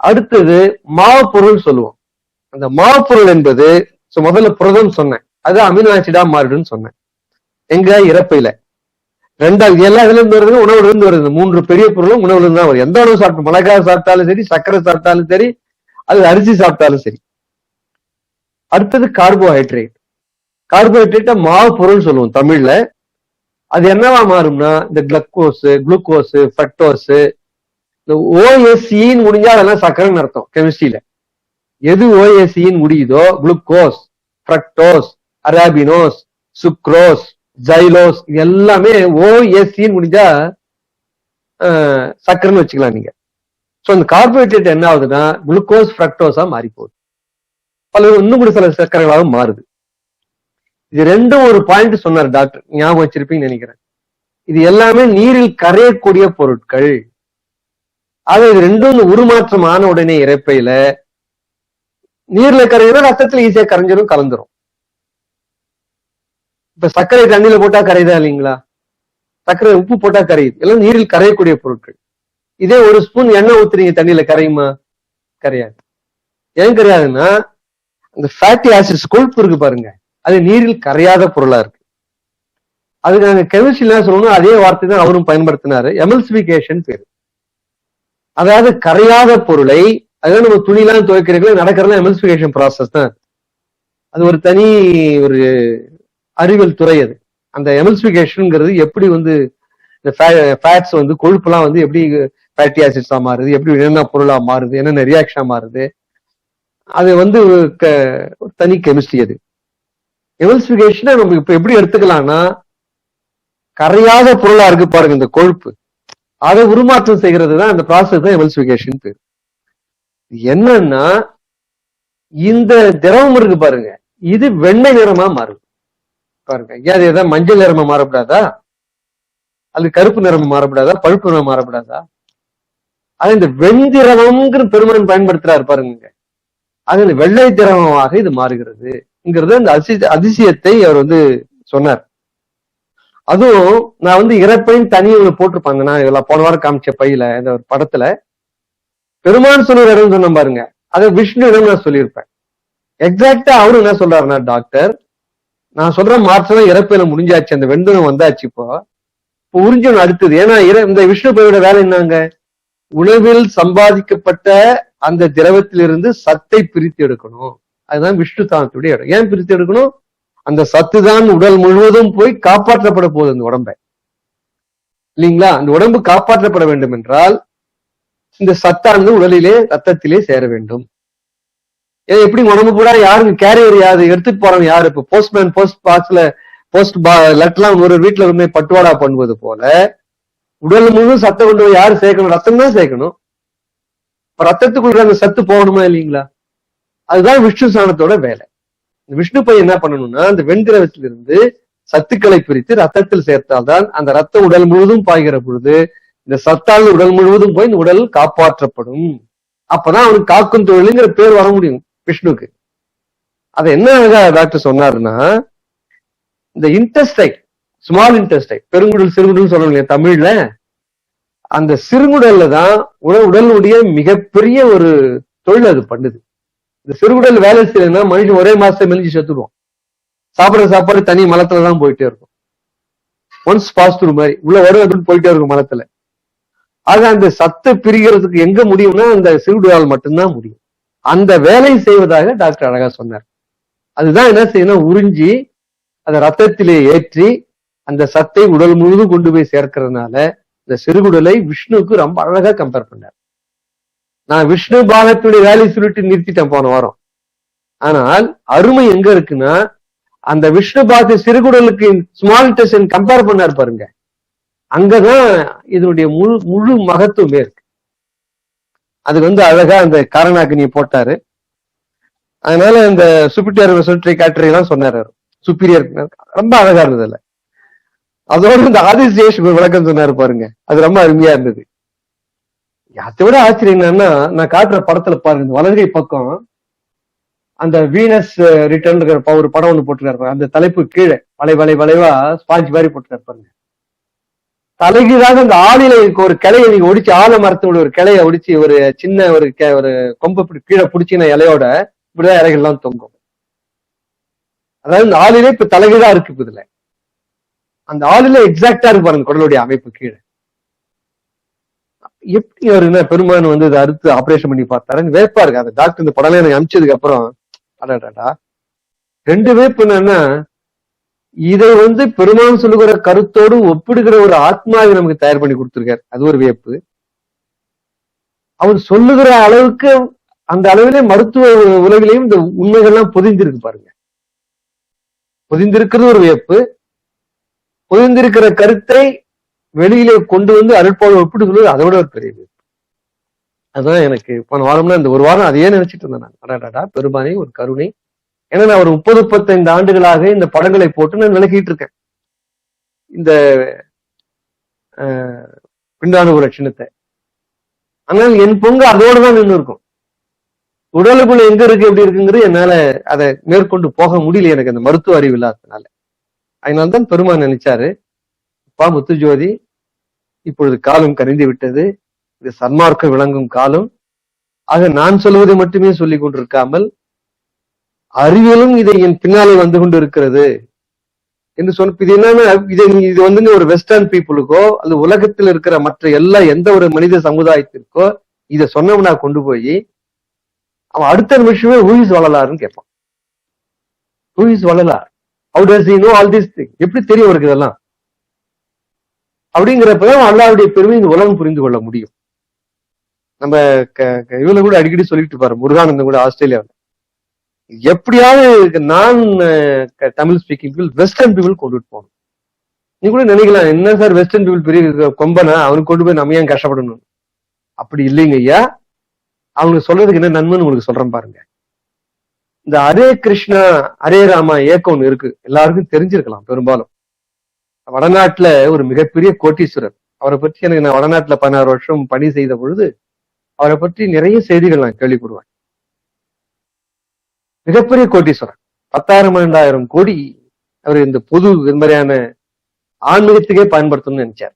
அடுத்தது மாவு பொருள் சொல்லுவோம். அந்த மாவு பொருள் என்பது முதல்ல புரதம் சொன்னேன், அது அமினோ ஆசிடா மாறிடும் சொன்னேன். எங்க இறப்பையில. ரெண்டாவது எல்லா இதுல இருந்து வருது, உணவுல இருந்து வருது. 3 பெரிய பொருளும் உணவுல இருந்து தான் வரும். எந்த உணவு சாப்பிட்டு மிளகாய் சாப்பிட்டாலும் சரி, சர்க்கரை சாப்பிட்டாலும் சரி, அது அரிசி சாப்பிட்டாலும் சரி. அடுத்தது கார்போஹைட்ரேட். கார்போஹைட்ரேட்டை மாவு பொருள் சொல்லுவோம் தமிழ்ல. அது என்னவா மாறும்னா இந்த குளுக்கோஸ், ஃப்ரக்டோஸ், இந்த ஓஎஸ்சின்னு முடிஞ்சா அதெல்லாம் சர்க்கரைன்னு அர்த்தம் கெமிஸ்ட்ரியில. எது ஓஎஸ்சின்னு முடியுதோ குளுக்கோஸ், ஃப்ரக்டோஸ், அரபினோஸ், சுக்ரோஸ், ஜைலோஸ் எல்லாமே ஓஎஸ்சின்னு முடிஞ்சா சர்க்கரைன்னு வச்சுக்கலாம் நீங்க. சோ இந்த கார்போஹைட்ரேட் என்ன ஆகுதுன்னா குளுக்கோஸ், ஃப்ரக்டோஸா மாறி போகுது. பல இன்னும் கூட சில சர்க்கரைகளாகவும் மாறுது. இது ரெண்டும் ஒரு பாயிண்ட் சொன்னார் டாக்டர், ஞாபகம் வச்சிருப்பீங்கன்னு நினைக்கிறேன். இது எல்லாமே நீரில் கரையக்கூடிய பொருட்கள். ஆக இது ரெண்டும் உருமாற்றம் ஆன உடனே இறப்பையில நீர்ல கரையினா ரத்தத்துல ஈஸியா கரைஞ்சிடும், கலந்துரும். இப்ப சர்க்கரை தண்ணியில போட்டா கரையுதா இல்லைங்களா? சர்க்கரை உப்பு போட்டா கரையுது. எல்லாம் நீரில் கரையக்கூடிய பொருட்கள். இதே ஒரு ஸ்பூன் எண்ணெய் ஊத்துறீங்க தண்ணியில கரையுமா? கரையாது. ஏன் கரையாதுன்னா அந்த ஃபேட்டி ஆசிட்ஸ் கொழுப்பு இருக்கு பாருங்க, அது நீரில் கரையாத பொருளா இருக்கு. அதுக்கு நாங்க கெமிஸ்ட்ரி என்ன சொல்லணும், அதே வார்த்தை தான் அவரும் பயன்படுத்தினாரு, எமல்சிபிகேஷன் பேரு. அதாவது கரையாத பொருளை, அதாவது நம்ம துணிலாம் துவைக்கிறதுல நடக்கிறதுலாம் எமல்சிபிகேஷன் ப்ராசஸ் தான். அது ஒரு தனி ஒரு அறிவியல் துறை. அது அந்த எமல்சிபிகேஷன்ங்கிறது எப்படி வந்து இந்த ஃபேட்ஸ் வந்து கொழுப்புலாம் வந்து எப்படி ஃபேட்டி ஆசிட்ஸா மாறுது, எப்படி என்னென்ன பொருளா மாறுது, என்னென்ன ரியாக்ஷனா மாறுது, அது வந்து தனி கெமிஸ்ட்ரி. அது எமல்சிபிகேஷனை நம்ம இப்ப எப்படி எடுத்துக்கலாம்னா, கரையாத பொருளா இருக்கு பாருங்க இந்த கொழுப்பு, அதை உருமாற்றம் செய்கிறது தான் அந்த ப்ராசஸ் தான் எமல்சிபிகேஷன் பேரு. என்னன்னா இந்த திரவம் இருக்கு பாருங்க, இது வெண்ணெய் நிறமா மாறுது பாருங்க. அது ஏதாவது மஞ்சள் நிறமா மாறப்படாதா, அது கருப்பு நிறமா மாறப்படாதா, பழுப்பு நிறம் மாறப்படாதா? அது இந்த வெண்திரவம்ங்கிற பெருமன் பயன்படுத்துறாரு பாருங்க, அது இந்த வெள்ளை திரவமாக இது மாறுகிறது அந்த அதிசயத்தை அவர் வந்து சொன்னார். அதுவும் நான் வந்து இறப்பையும் தனியை போட்டிருப்பாங்க, நான் இதெல்லாம் போன வாரம் காமிச்ச பையில இந்த ஒரு படத்துல பெருமான் சொல்லுற இடம் சொன்ன பாருங்க, அதை விஷ்ணு இடம் நான் சொல்லியிருப்பேன். எக்ஸாக்டா அவரு என்ன சொல்றாருன்னா, டாக்டர் நான் சொல்ற மாற்றம் இறப்பையில முடிஞ்சாச்சு, அந்த வெண்துணம் வந்தாச்சு, இப்போ உறிஞ்சணும் அடுத்தது. ஏன்னா இந்த விஷ்ணு பையோட வேலை என்னங்க, உணவில் சம்பாதிக்கப்பட்ட அந்த திரவத்திலிருந்து சத்தை பிரித்து எடுக்கணும். அதுதான் விஷ்ணு தானத்துடைய இடம். ஏன் பிரித்து எடுக்கணும்? அந்த சத்து தான் உடல் முழுவதும் போய் காப்பாற்றப்பட போகுது அந்த உடம்பை, இல்லைங்களா? அந்த உடம்பு காப்பாற்றப்பட வேண்டும் என்றால் இந்த சத்தானது உடலிலே ரத்தத்திலே சேர வேண்டும். எப்படி உடம்பு கூட யாருங்க கேரியர் யாரு எடுத்துட்டு போறவங்க யாரு? இப்ப போஸ்ட்மேன் போஸ்ட் லெட்டர்லாம் ஒரு வீட்டுல இருந்து பட்டுவாடா பண்ணுவது போல உடல் முழுவதும் சத்தை கொண்டு போய் யாரு சேர்க்கணும்? ரத்தம் தான் சேர்க்கணும். ரத்தத்துக்குள்ள அந்த சத்து போகணுமா இல்லைங்களா? அதுதான் விஷ்ணு சாணத்தோட வேலை. விஷ்ணு பை என்ன பண்ணணும்னா, அந்த வெண்திரவத்திலிருந்து சத்துக்களை பிரித்து ரத்தத்தில் சேர்த்தால்தான் அந்த ரத்தம் உடல் முழுவதும் பாய்கிற பொழுது இந்த சத்தால் உடல் முழுவதும் போய் இந்த உடல் காப்பாற்றப்படும். அப்பதான் அவனுக்கு காக்கும் தொழிலுங்கிற பேர் வர முடியும் விஷ்ணுக்கு. அதை என்ன டாக்டர் சொன்னாருன்னா, இந்த இன்டெஸ்டைன், ஸ்மால் இன்டெஸ்டைன், பெருங்குடல் சிறுகுடல் சொல்றோம் தமிழ்ல, அந்த சிறுகுடல்ல தான் உடலுடைய மிகப்பெரிய ஒரு தொழில் அது பண்ணுது. இந்த சிறுகுடல் வேலை செய்யலைன்னா மனுஷன் ஒரே மாசம் மெலிஞ்சு செத்துடுவோம். சாப்பிடுற சாப்பாடு தனி மலத்துலதான் போயிட்டே இருக்கும். ஒன்ஸ் பாஸ் த்ரூ மாதிரி உள்ள வரும் அப்படின்னு போயிட்டே இருக்கும் மலத்துல. ஆக அந்த சத்தை பிரிகிறதுக்கு எங்க முடியும்னா அந்த சிறுகுடலால் மட்டும்தான் முடியும். அந்த வேலை செய்வதாக டாக்டர் அழகா சொன்னார். அதுதான் என்ன செய்யணும், உறிஞ்சி அதை ரத்தத்திலே ஏற்றி அந்த சத்தை உடல் முழுவதும் கொண்டு போய் சேர்க்கறதுனால இந்த சிறுகுடலை விஷ்ணுவுக்கு ரொம்ப அழகா கம்பேர் பண்ணார். நான் விஷ்ணு பாகத்துடைய வேலையை சொல்லிட்டு நிறுத்திட்டேன் போன வாரம். ஆனால் அருமை எங்க இருக்குன்னா, அந்த விஷ்ணு பாகத்தை சிறுகுடலுக்கு ஸ்மால் இன்டெஸ்டைன் கம்பேர் பண்ணார் பாருங்க, அங்கதான் இதனுடைய முழு மகத்துவமே இருக்கு. அது அழகா அந்த காரணாக்கினியை போட்டாரு. அதனால இந்த சுப்பீரியர் வெசல்ட்ரி கேட்டரி எல்லாம் சொன்னாரு. சுப்பீரியர் ரொம்ப அழகா இருந்தது. இல்ல அதோட இந்த ஆதிசேஷ் விளக்கம் சொன்னாரு பாருங்க, அது ரொம்ப அருமையா இருந்தது. அதை விட ஆச்சரியம் என்னன்னா, நான் காட்டுற படத்துல பாருங்க, இந்த வலதுகை பக்கம் அந்த வீனஸ் ரிட்டர்ன் ஒரு படம் ஒண்ணு போட்டுருக்காரு. அந்த தலைப்பு கீழே வளைவா ஸ்பாஞ்ச் மாதிரி போட்டுருக்காரு பாருங்க. தலைகீழாக அந்த ஆளில ஒரு கிளையை நீங்க ஒடிச்சு, ஆல மரத்தோட ஒரு கிளைய ஒடிச்சு ஒரு சின்ன ஒரு கொம்பு கீழே பிடிச்சின இலையோட இப்படிதான் இலைகள்லாம் தொங்கும். அதாவது இந்த ஆளிலே இப்ப தலைகீழா இருக்கு. இப்ப இதுல அந்த ஆளில எக்ஸாக்டா இருக்கு பாருங்க குடலுடைய அமைப்பு கீழே. எப்படி வருன்னா பெருமான் இதை அறுத்து ஆபரேஷன் பண்ணி பார்த்தாரு. வேப்பா இருக்கு அந்த டாக்டர். இந்த படம் எனக்கு அமிச்சதுக்கு அப்புறம் அடாடா 2 வேப்பு என்னன்னா, இதை பெருமான் சொல்லுகிற கருத்தோடு ஒப்பிடுகிற ஒரு ஆத்மாவை நமக்கு தயார் பண்ணி கொடுத்திருக்காரு. அது ஒரு வியப்பு. அவர் சொல்லுகிற அளவுக்கு அந்த அளவிலே மருத்துவ உலகிலையும் இந்த உண்மைகள்லாம் பொதிந்திருக்கு பாருங்க. பொதிந்திருக்கிறது ஒரு வியப்பு. பொதிந்திருக்கிற கருத்தை வெளியிலே கொண்டு அருட்பாடு ஒப்பிட்டு சொல்லுவது அதை விட ஒரு பெரிய வியப்பு. அதுதான் எனக்கு போன வாரம்னா இந்த ஒரு வாரம் அதையே நினைச்சிட்டு இருந்தேன் நான். அடாடா பெருமானே ஒரு கருணை. ஏன்னா நான் ஒரு 30-35 ஆண்டுகளாக இந்த படங்களை போட்டு நான் விளக்கிட்டு இருக்கேன், இந்த பிண்டானுப லட்சணத்தை. ஆனால் என் பொங்கு அதோடதான் நின்று இருக்கும். உடலுக்குள்ள எங்க இருக்கு எப்படி இருக்குங்கிறது என்னால அதை மேற்கொண்டு போக முடியல, எனக்கு அந்த மருத்துவ அறிவு இல்லாததுனால. அதனால்தான் பெருமான் நினைச்சாரு, அப்பா முத்துஜோதி, இப்பொழுது காலம் கரைந்து விட்டது, இது சன்மார்க்கம் விளங்கும் காலம். ஆக நான் சொல்வதை மட்டுமே சொல்லிக் கொண்டிருக்காமல் அறிவியலும் இதை என் பின்னாலே வந்து கொண்டு இருக்கிறது என்று சொன்ன. இது என்னன்னா, இது ஒரு வெஸ்டர்ன் பீப்புளுக்கோ அல்லது உலகத்தில் இருக்கிற மற்ற எந்த ஒரு மனித சமுதாயத்திற்கோ இதை சொன்னவனா கொண்டு போய் அவன் அடுத்த நிமிஷமே who is வள்ளலார்னு கேட்பான். who is Vallalar, how does he know all these things, எப்படி தெரியும் அவருக்கு இதெல்லாம்? அப்படிங்கிறப்பதான் அல்லாஹ்வுடைய பெருமை இந்த உலகம் புரிந்து கொள்ள முடியும். நம்ம இவங்க கூட அடிக்கடி சொல்லிட்டு பாரு, முருகானந்தம் கூட ஆஸ்திரேலியாவில், எப்படியாவது நான் Tamil speaking people western people கொண்டுட்டு போகணும். நீ கூட நினைக்கலாம், என்ன சார் வெஸ்டர்ன் பீப்புள் பெரிய கொம்பனா, அவனுக்கு கொண்டு போய் நம்ம ஏன் கஷ்டப்படணும்? அப்படி இல்லைங்க ஐயா, அவனுக்கு சொல்றதுக்கு என்ன நன்மைன்னு உங்களுக்கு சொல்றேன் பாருங்க. இந்த ஹரே கிருஷ்ணா ஹரே ராமா இயக்கம் ஒண்ணு இருக்கு, எல்லாருக்கும் தெரிஞ்சிருக்கலாம். பெரும்பாலும் வடநாட்டுல ஒரு மிகப்பெரிய கோட்டீஸ்வரர், அவரை பற்றி எனக்கு நான் வடநாட்டுல 16 வருஷம் பணி செய்த பொழுது அவரை பற்றி நிறைய செய்திகள் நான் கேள்விப்படுவேன். மிகப்பெரிய கோட்டீஸ்வரர், 10,000-12,000 கோடி அவர் இந்த பொது இது மாதிரியான ஆன்மீகத்துக்கே பயன்படுத்தணும்னு நினைச்சார்.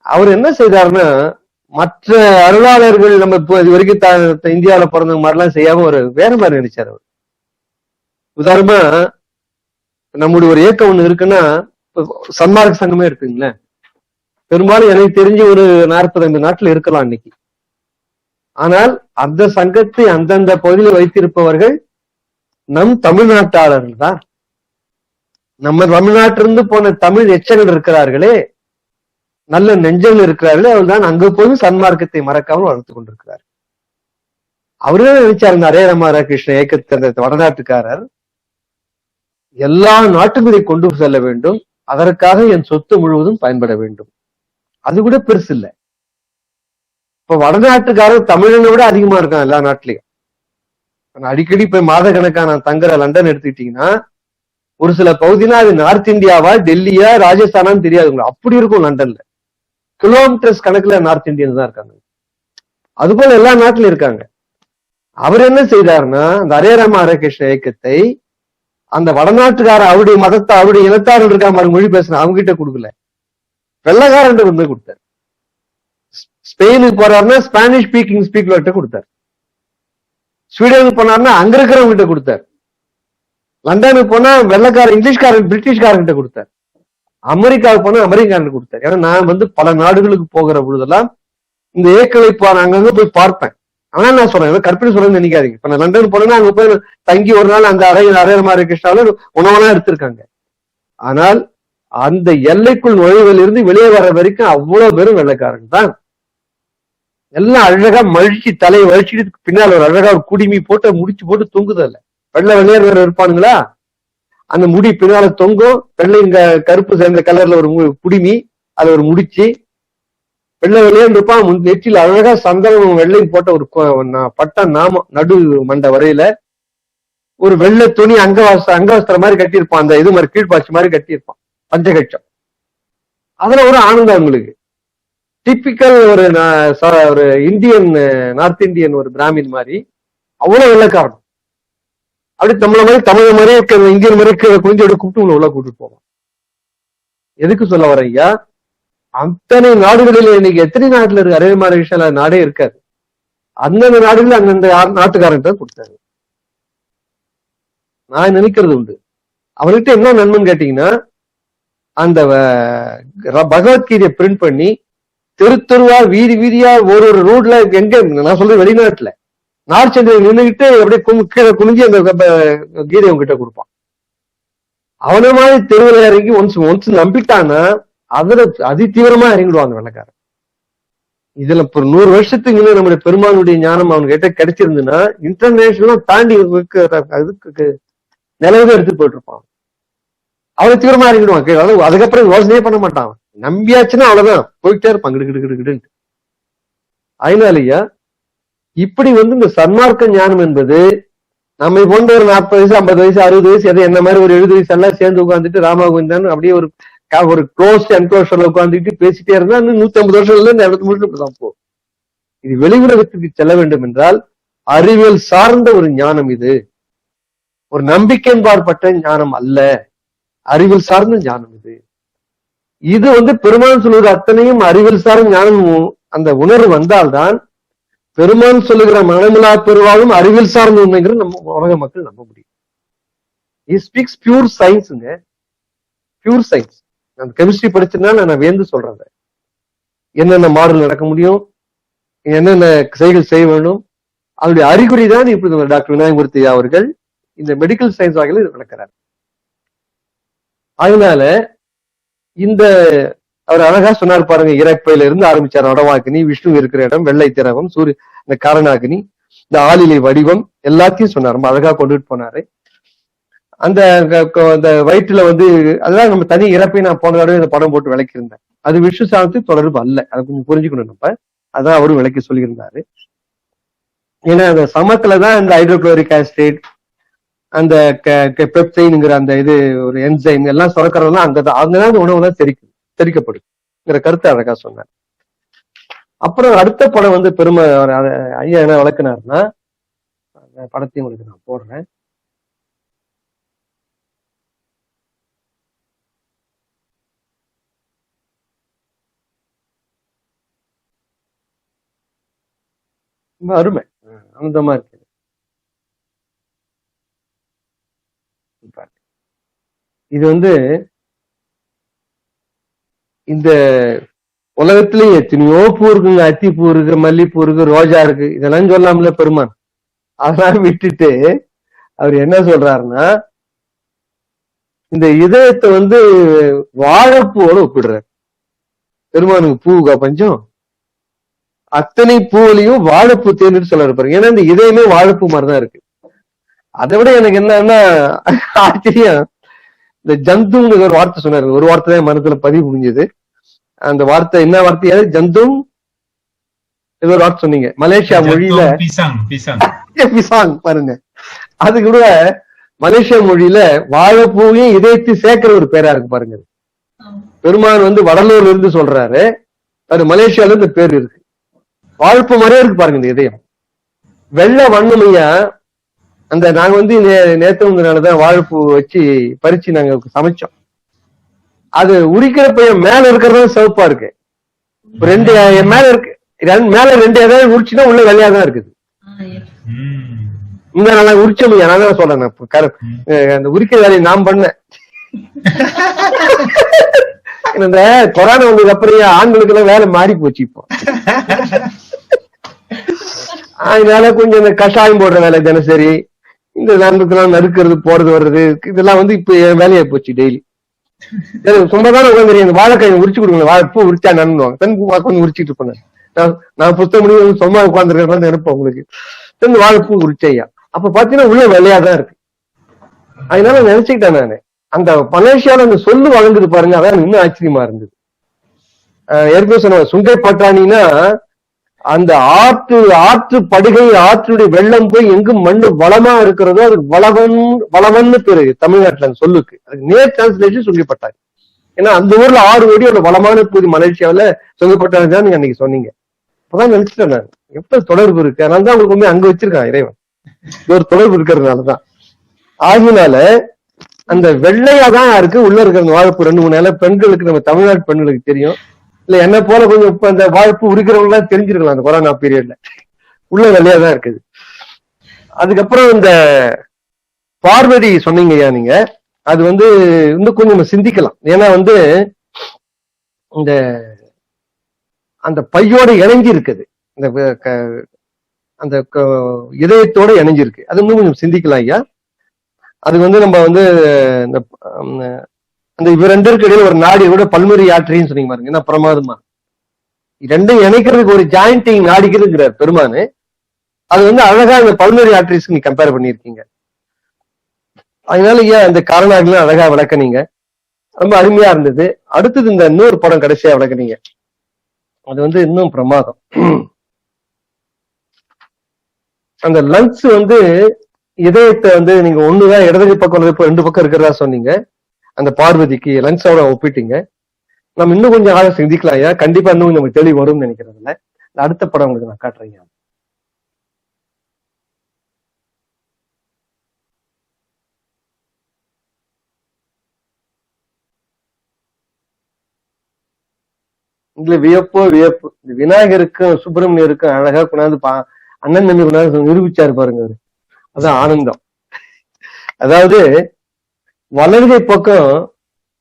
அவர் என்ன செய்தாருன்னா, மற்ற அருளாளர்கள் நம்ம இது வரைக்கும் இந்தியாவில பிறந்தவங்க மாதிரிலாம் செய்யாம ஒரு வேற மாதிரி நினைச்சார் அவர். உதாரணமா நம்முடைய ஒரு இயக்கம் ஒண்ணு இருக்குன்னா, சன்மார்க்க சங்கமே இருக்குங்களேன், பெரும்பாலும் எனக்கு தெரிஞ்சு ஒரு 40-50 நாட்டுல இருக்கலாம் இன்னைக்கு. ஆனால் அந்த சங்கத்தை அந்தந்த பகுதியில் வைத்திருப்பவர்கள் நம் தமிழ்நாட்டாளர்கள் தான். நம்ம தமிழ்நாட்டிலிருந்து போன தமிழ் எச்சங்கள் இருக்கிறார்களே, நல்ல நெஞ்சங்கள் இருக்கிறார்களே, அவர்கள் தான் அங்க போய் சன்மார்க்கத்தை மறக்காமல் வளர்த்து கொண்டிருக்கிறார். அவரே நினைச்சாரு, ஹரே ராம கிருஷ்ண இயக்கத்தை வடநாட்டுக்காரர் எல்லா நாட்டுக்கும் இதை கொண்டு செல்ல வேண்டும், அதற்காக என் சொத்து முழுவதும் பயன்பட வேண்டும். அது கூட பெருசு இல்லை. இப்ப வடநாட்டுக்காரர் தமிழனை விட அதிகமா இருக்கான் எல்லா நாட்டிலையும். அடிக்கடி போய் மாத கணக்கான தங்குற லண்டன் எடுத்துக்கிட்டீங்கன்னா, ஒரு சில பகுதினா அது நார்த் இந்தியாவா டெல்லியா ராஜஸ்தானான்னு தெரியாது, அப்படி இருக்கும். லண்டன்ல கிலோமீட்டர்ஸ் கணக்குல நார்த் இந்தியன் தான் இருக்காங்க. அது போல எல்லா நாட்டிலும் இருக்காங்க. அவர் என்ன செய்தாருன்னா, அந்த ஹரே ராம ஹரே கிருஷ்ண இயக்கத்தை அந்த வடநாட்டுக்கார அவருடைய மதத்தை அவருடைய இனத்தார்கள் இருக்கா மாதிரி மொழி பேசுன அவங்க கிட்ட கொடுக்கல, வெள்ளக்காரன் கொண்டு போய் கொடுத்தாரு. ஸ்பெயினுக்கு போறாருன்னா ஸ்பானிஷ் ஸ்பீக்கர்கிட்ட கொடுத்தாரு. ஸ்வீடனுக்கு போனாருன்னா அங்க இருக்கிறவங்க கிட்ட கொடுத்தாரு. லண்டனுக்கு போனா வெள்ளக்காரன் இங்கிலீஷ்காரன் பிரிட்டிஷ்காரங்கிட்ட கொடுத்தாரு. அமெரிக்காவுக்கு போனா அமெரிக்காரன் கொடுத்தாரு. ஏன்னா நான் பல நாடுகளுக்கு போகிற பொழுதெல்லாம் இந்த இயக்கங்களை அங்கங்க போய் பார்ப்பேன். ஆனா நான் சொல்றேன், கற்பனை சொல்றேன்னு நினைக்காதீங்க. இப்ப நான் லண்டன் போனேன்னா அங்க போய் தங்கி ஒரு நாள் அந்த ஹரே ராம கிருஷ்ணாவில உணவெல்லாம் எடுத்திருக்காங்க. ஆனால் அந்த எல்லைக்குள் நுழைவில் இருந்து வெளியே வர வரைக்கும் அவ்வளவு பேரும் வெள்ளைக்காரன் தான். எல்லாம் அழகா மழிச்சு தலையை வழிச்சிட்டு பின்னால் ஒரு அழகா ஒரு குடிமி போட்டு முடிச்சு போட்டு தொங்குதல்ல. வெள்ளை வெள்ளையர் வேற இருப்பானுங்களா, அந்த முடி பின்னால தொங்கும், வெள்ளை இங்க கருப்பு சேர்ந்த கலர்ல ஒரு குடிமி, அது ஒரு முடிச்சு வெள்ளை வெள்ளையன்னு இருப்பான். நெற்றியில் அழகா சந்தனமும் வெள்ளையும் போட்ட ஒரு பட்ட நாமம் நடு மண்டை வரையில ஒரு வெள்ளை துணி அங்கவஸ்திரம் மாதிரி கட்டியிருப்பான். அந்த இது மாதிரி கீழ்பாய்ச்சி மாதிரி கட்டியிருப்பான், பஞ்சகட்சம். அதுல ஒரு ஆனந்தம் அவங்களுக்கு. டிப்பிக்கல் ஒரு இந்தியன், நார்த் இந்தியன் ஒரு பிராமின் மாதிரி அவ்வளவு வெள்ளைக்காரன். அப்படி தமிழ மாதிரி தமிழ் மாதிரி இந்தியன் மாதிரி குஞ்சு கூப்பிட்டு உள்ள கூப்பிட்டு போவான். எதுக்கு சொல்ல வர ஐயா, அத்தனை நாடுகளில் இன்னைக்கு எத்தனை நாட்டுல இருக்கு அரேபிய மலேசியால நாடே இருக்காது. அந்தந்த நாடுகளில் அந்தந்த நாட்டுக்காரன் தான் கொடுத்தாரு. நான் நினைக்கிறது உண்டு. அவர்கிட்ட என்ன நன்மைன்னு கேட்டீங்கன்னா, அந்த பகவத்கீதையை பிரிண்ட் பண்ணி தெருவா வீதி வீதியா ஒரு ரூட்ல எங்க நான் சொல்றது வெளிநாட்டுல நார்த் சென்னையில் நின்றுகிட்டு அப்படியே கீழே குனிஞ்சு அந்த கீதை உங்ககிட்ட கொடுப்பான். அவன மாதிரி தெருவில் இறங்கி ஒன்ஸ் நம்பிட்டான்னா அதுல அதி தீவிரமா இறங்கிடுவாங்க வெள்ளக்காரன். இதுல இப்போ 100 வருஷத்துக்கு நம்முடைய பெருமானுடைய ஞானம் அவன் கிட்ட கிடைச்சிருந்துன்னா இன்டர்நேஷனலா தாண்டி அதுக்கு நிலவுதான் எடுத்து போயிட்டு இருப்பான். அவ்வளவு தீவிரமா இறங்கிடுவான். அதுக்கப்புறம் யோசனையே பண்ண மாட்டான். நம்பியாச்சுன்னா அவ்வளவுதான், போயிட்டே இருப்பான் கிடுக்கிட்டு. அதனாலயா இப்படி இந்த சன்மார்க்க ஞானம் என்பது நம்மை போன்ற ஒரு 40 வயசு 50 வயசு 60 வயசு எதை என்ன மாதிரி ஒரு 70 வயசு எல்லாம் சேர்ந்து உட்காந்துட்டு ராமகோவிந்தான் அப்படியே ஒரு க்ளோஸ் என்க்ளோஷர்ல உட்காந்துட்டு பேசிட்டே இருந்தா 150 வருஷத்துல இருந்து 200 வருஷத்துக்கு தான் போகும். இது வெளியுலகத்துக்கு செல்ல வேண்டும் என்றால் அறிவியல் சார்ந்த ஒரு ஞானம். இது ஒரு நம்பிக்கைப்பாற்பட்ட ஞானம் அல்ல, அறிவியல் சார்ந்த ஞானம். இது பெருமான் சொல்லுகிற அத்தனையும் அறிவியல் சார்ந்த ஞானம். அந்த உணர்வு வந்தால்தான் பெருமான் சொல்லுகிற மனமிலா பெருவாலும் அறிவியல் சார்ந்த உண்மைங்கிறது நம்ம உலக மக்கள் நம்ப முடியும். He speaks pure science-ங்க, பியூர் சயின்ஸ். நான் கெமிஸ்ட்ரி படிச்சதுனால நான் வேந்து சொல்றேன். என்னென்ன மாடல் நடக்க முடியும், என்னென்ன செயல்கள் செய்ய வேண்டும், அவருடைய அறிகுறி தான் இப்படி டாக்டர் விநாயகமூர்த்தி அவர்கள் இந்த மெடிக்கல் சயின்ஸ் வகையில் இது நடக்கிறார். அதனால இந்த அவர் அழகா சொன்னார் பாருங்க, இறப்பையில இருந்து ஆரம்பிச்சார். வடவாக்கினி, விஷ்ணு இருக்கிற இடம், வெள்ளை திரவம், சூரிய, இந்த காரணாகினி, இந்த ஆளிலை வடிவம் எல்லாத்தையும் சொன்னார். ரொம்ப அழகா கொண்டுட்டு போனாரு. அந்த வயிற்றுல அதுதான் நம்ம தனி இறப்பை நான் போன தடவை இந்த படம் போட்டு விளக்கியிருந்தேன். அது விஷ்ணு சாதத்துக்கு தொடர்பு அல்ல, அதை கொஞ்சம் புரிஞ்சுக்கணும் நம்ம. அதான் அவரும் விளக்கி சொல்லியிருந்தாரு. ஏன்னா அந்த சமத்துலதான் இந்த ஹைட்ரோகுளோரிக் ஆசிட், அந்த பெப்டைன்ங்கிற அந்த இது ஒரு என்சைம் எல்லாம் சுரக்கிறதுலாம் அங்கதான் அந்த உணவு தான் தெரிக்கப்படுங்கிற கருத்தை அழகா சொன்னார். அப்புறம் அடுத்த படம் பெருமை ஐயா என்ன விளக்குனாருன்னா, அந்த படத்தையும் உங்களுக்கு நான் போடுறேன். ரொம்ப அருமை, ஆனந்தமா இருக்கு. இது இந்த உலகத்திலேயே எத்தனையோ பூ இருக்குங்க. அத்திப்பூ இருக்கு, மல்லிப்பூ இருக்கு, ரோஜா இருக்கு, இதெல்லாம் சொல்லாமல பெருமான். அதெல்லாம் விட்டுட்டு அவர் என்ன சொல்றாருன்னா, இந்த இதயத்தை வாழைப்பூவோட ஒப்பிடுறாரு. பெருமானுக்கு பூவுக்கா பஞ்சம்? அத்தனை பூவிலையும் வாழைப்பூ தேர்ந்து சொல்ல பாருங்க. ஏன்னா இந்த இதயமே வாழைப்பூ மாதிரிதான் இருக்கு. அதை விட எனக்கு என்னன்னா ஆச்சரியம், இந்த ஜந்துங்கிற ஒரு வார்த்தை சொன்னாரு. ஒரு வார்த்தை தான் மனத்துல பதிவு முடிஞ்சது. அந்த வார்த்தை என்ன வார்த்தையாது? ஜந்தும் ஏதோ ஒரு வார்த்தை சொன்னீங்க மலேசியா மொழியில, பிசாங் பாருங்க. அது கூட மலேசியா மொழியில வாழைப்பூவையும் இதயத்தை சேர்க்கிற ஒரு பேரா இருக்கு பாருங்க. பெருமான் வடலூர்ல இருந்து சொல்றாரு, அது மலேசியால இந்த பேர் இருக்கு. வாழைப்பூ மாதிரியே இருக்கு பாருங்க இந்த இதயம். வெள்ளை வண்ணமையா அந்த நாங்க நேத்தவங்கனாலதான் வாழைப்பூ வச்சு பறிச்சு நாங்க சமைச்சோம். அது உரிக்கிற பையன் மேல இருக்கிறதா சிவப்பா இருக்கு. ரெண்டு மேல இருக்கு, மேல ரெண்டு ஏதாவது உரிச்சுன்னா உள்ள வெள்ளையாதான் இருக்குது. இந்த நல்லா உரிச்சமையா, நான் தான் சொல்றேன். அந்த உரிக்கிற வேலையை நான் பண்ணேன். இந்த கொரோனா வந்ததுக்கு அப்புறம் ஆண்களுக்கு எல்லாம் வேலை மாறி போச்சு இப்போ. அதனால கொஞ்சம் இந்த கஷாயம் போடுற வேலை தினசரி, இந்த நண்பர்கள்லாம் நறுக்கிறது போறது வர்றது, இதெல்லாம் இப்ப என் வேலையா போச்சு. டெய்லி சும்மாதானே உட்காந்து இந்த வாழைக்காய் உரிச்சு கொடுங்க, வாழைப்பூ உரிச்சா நன்னுவாங்க. தன் உட்காந்து உரிச்சிட்டு இருப்பேன். நான் புத்தகம் முடியும் சும்மா உட்காந்துருக்கேன் நினைப்பேன் உங்களுக்கு. தன் வாழைப்பூ உரிச்சையா அப்ப பாத்தீங்கன்னா உள்ள வெள்ளையாதான் இருக்கு. அதனால நினைச்சுக்கிட்டேன் நானு. அந்த மலேசியால அந்த சொல்லு வளர்ந்துட்டு பாருங்க, அதான் இன்னும் ஆச்சரியமா இருந்தது. ஏற்கனவே சொன்ன சுங்கை பட்டாணின்னா அந்த ஆற்று படுகை, ஆற்றுடைய வெள்ளம் போய் எங்கும் மண்ணு வளமா இருக்கிறதோ அதுக்கு வளவன்னு பேரு தமிழ்நாட்டுல அந்த சொல்லுக்கு. அதுக்கு நேர் டிரான்ஸ்லேஷன் சுங்கப்பட்டாணி. ஏன்னா அந்த ஊர்ல 6 கோடி ஒரு வளமான பகுதி மலேசியாவில சுங்கப்பட்டாணி தான் நீங்க அன்னைக்கு சொன்னீங்க. அப்பதான் நினைச்சிட்டேன் நான் எவ்வளவு தொடர்பு இருக்கு. அதனாலதான் உங்களுக்கு அங்க வச்சிருக்கான் இறைவன், ஒரு தொடர்பு இருக்கிறதுனாலதான். ஆகினால அந்த வெள்ளையாதான் இருக்கு உள்ள இருக்கிற வாழ்ப்பு 2-3 நாள பெண்களுக்கு, நம்ம தமிழ்நாட்டு பெண்களுக்கு தெரியும். இல்ல என்ன போல கொஞ்சம் இப்ப அந்த வாழ்ப்பு உரிக்கிறவங்க எல்லாம் தெரிஞ்சிருக்கலாம் அந்த கொரோனா பீரியட்ல. உள்ள வெள்ளையாதான் இருக்குது. அதுக்கப்புறம் இந்த பார்வதி சொன்னீங்க ஐயா நீங்க, அது இன்னும் கொஞ்சம் சிந்திக்கலாம். ஏன்னா இந்த அந்த பையோட இணைஞ்சி இருக்குது, அந்த இதயத்தோட இணைஞ்சிருக்கு. அது இன்னும் கொஞ்சம் சிந்திக்கலாம் ஐயா. அது நம்ம அந்த இவ ரெண்டிற்கு இடையில ஒரு நாடி கூட பல்மரி ஆற்றின்னு சொன்னீங்க பாருங்க, என்ன பிரமாதமா. ரெண்டும் இணைக்கிறதுக்கு ஒரு ஜாயிண்டிங் நாடிக்கிறதுங்கிறார் பெருமானு. அது அழகா இந்த பல்மரி ஆட்ரிஸ்க்கு நீ கம்பேர் பண்ணிருக்கீங்க. அதனால ஐயா அந்த காரணங்களும் அழகா விளக்குனீங்க, ரொம்ப அருமையா இருந்தது. அடுத்தது இந்த இன்னொரு படம் கடைசியா விளக்குனீங்க, அது இன்னும் பிரமாதம். அந்த லங்ஸ் இதயத்தை நீங்க ஒண்ணுதான் இடது பக்கம் 2 பக்கம் இருக்கிறதா சொன்னீங்க. அந்த பார்வதிக்கு லங்ஸோட ஒப்பிட்டீங்க. நம்ம இன்னும் கொஞ்சம் ஆழம் சிந்திக்கலாம் ஐயா. கண்டிப்பா இன்னும் நமக்கு தெளிவு வரும்னு நினைக்கிறதுல. அடுத்த படம் உங்களுக்கு நான் காட்டுறேன். இதுல வியப்போ வியப்பு. விநாயகருக்கும் சுப்பிரமணியருக்கும் அழகா கொண்டாந்து அண்ணன் தம்பி கொண்டாந்து நிரூபிச்சாரு பாருங்க. அதான் ஆனந்தம். அதாவது வலதுகை பக்கம்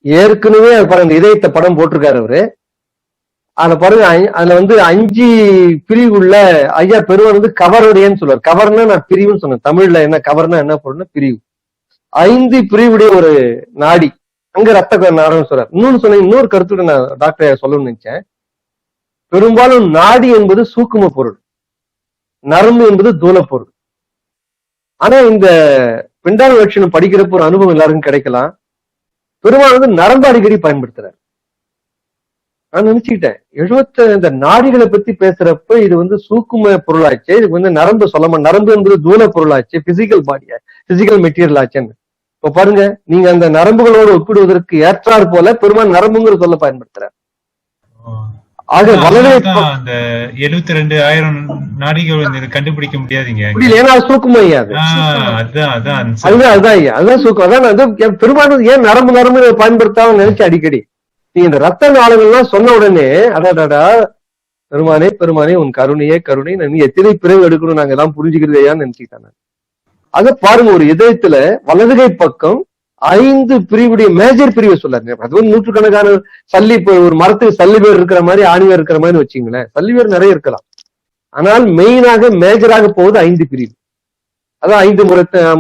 ஏற்கனவே பாருங்க இதயத்தை படம் போட்டிருக்காரு அவரு. அதுல பாருங்க அதுல 5 பிரிவு உள்ள ஐயா பெருமான் கவருடையன்னு சொல்லுவார். கவர்னா நான் பிரிவுன்னு சொன்னேன். தமிழ்ல என்ன கவர்னா என்ன பொருள்னா பிரிவு. 5 பிரிவுடைய ஒரு நாடி, அங்க ரத்த நாடம்னு சொல்றாரு. இன்னொரு கருத்துட நான் டாக்டர் சொல்லணும்னு நினைச்சேன். பெரும்பாலும் நாடி என்பது சூக்கும பொருள், நரம்பு என்பது தூல பொருள். ஆனா இந்த பிண்டார லட்சணம் படிக்கிறப்ப ஒரு அனுபவம் எல்லாருக்கும் கிடைக்கலாம். பெரும்பாலும் நரம்பு அடிக்கடி பயன்படுத்துறாரு. நான் நினைச்சுக்கிட்டேன், இந்த நாடிகளை பத்தி பேசுறப்ப இது சூக்கும பொருளாச்சு, இதுக்கு நரம்பு சொல்லாம, நரம்பு என்பது தூல பொருளாச்சு, பிசிக்கல் பாடியா, பிசிக்கல் மெட்டீரியல் ஆச்சுன்னு. இப்ப பாருங்க, நீங்க அந்த நரம்புகளோடு ஒப்பிடுவதற்கு ஏற்றாற் போல பெருமாள் நரம்புங்கிற சொல்ல பயன்படுத்துறாரு. ஆக வலது அந்த 72,000 நாடிகள் கண்டுபிடிக்க முடியாதுங்க, ஏன்னா சூக்கும ஐயா. அதுதான் ஐயா, அதுதான் சூக்கம். அதான் பெரும்பாலும் ஏன் நரம்பு பயன்படுத்தாம நினைச்சு அடிக்கடி நீங்க இந்த ரத்த நாளங்கள்லாம் சொன்ன உடனே அடாடா பெருமானே உன் கருணையே கருணை, நீ எத்தனை பிறகு எடுக்கணும் நாங்க எல்லாம் புரிஞ்சுக்கிறது ஐயான்னு நினைச்சுக்கிட்டாங்க. அத பாருங்க, ஒரு இதயத்துல வலதுகை பக்கம் 5 பிரிவுடைய மேஜர் பிரிவை சொல்லாரு. அது நூற்றுக்கணக்கான சல்லி, ஒரு மரத்துக்கு சல்லி பேர் இருக்கிற மாதிரி ஆணிவேர் இருக்கிற மாதிரி வச்சுங்களேன். சல்லி பேர் நிறைய இருக்கலாம், ஆனால் மெயினாக மேஜராக போவது 5 பிரிவு. அதான் 5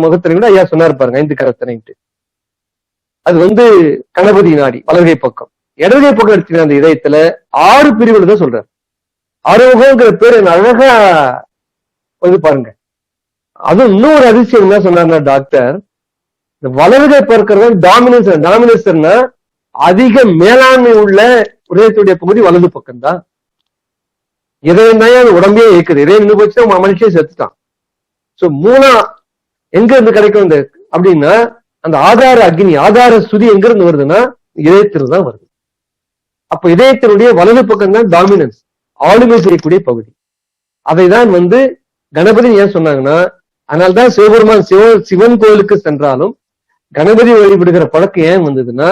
முகத்தினை கூட ஐயா சொன்னாரு பாருங்க, 5 கரத்தனைட்டு. அது கணபதி நாடி வலதுகை பக்கம். இடதுகை பக்கம் எடுத்தீங்கன்னா அந்த இதயத்துல 6 பிரிவுகள் தான் சொல்றாரு. அறுமுகங்கிற பேர் அழகா பாருங்க. அதுவும் இன்னொரு அதிசயம் என்ன சொன்னார்னா டாக்டர், இந்த வலதுகை பார்க்கிறது டாமினேஷன்னா அதிக மேலாண்மை உள்ள இதயத்துடைய பகுதி வலது பக்கம் தான். இதயம் தான் அந்த உடம்பே இயக்குது. இதயம் நின்று போச்சுன்னா மனுஷன் செத்துட்டான். சோ மூணா எங்க இருந்து கிடைக்கும் அப்படின்னா, அந்த ஆதார அக்னி, ஆதார சுதி எங்க இருந்து வருதுன்னா இதயத்திலிருந்து தான் வருது. அப்ப இதயத்தினுடைய வலது பக்கம் தான் டாமினன்ஸ், ஆளுமை செய்யக்கூடிய பகுதி. அதைதான் கணபதி ஏன் சொன்னாங்கன்னா, அதனால்தான் சிவபெருமான் சிவன் கோயிலுக்கு சென்றாலும் கணபதி வழிபடுகிற பழக்கம் ஏன் வந்ததுன்னா,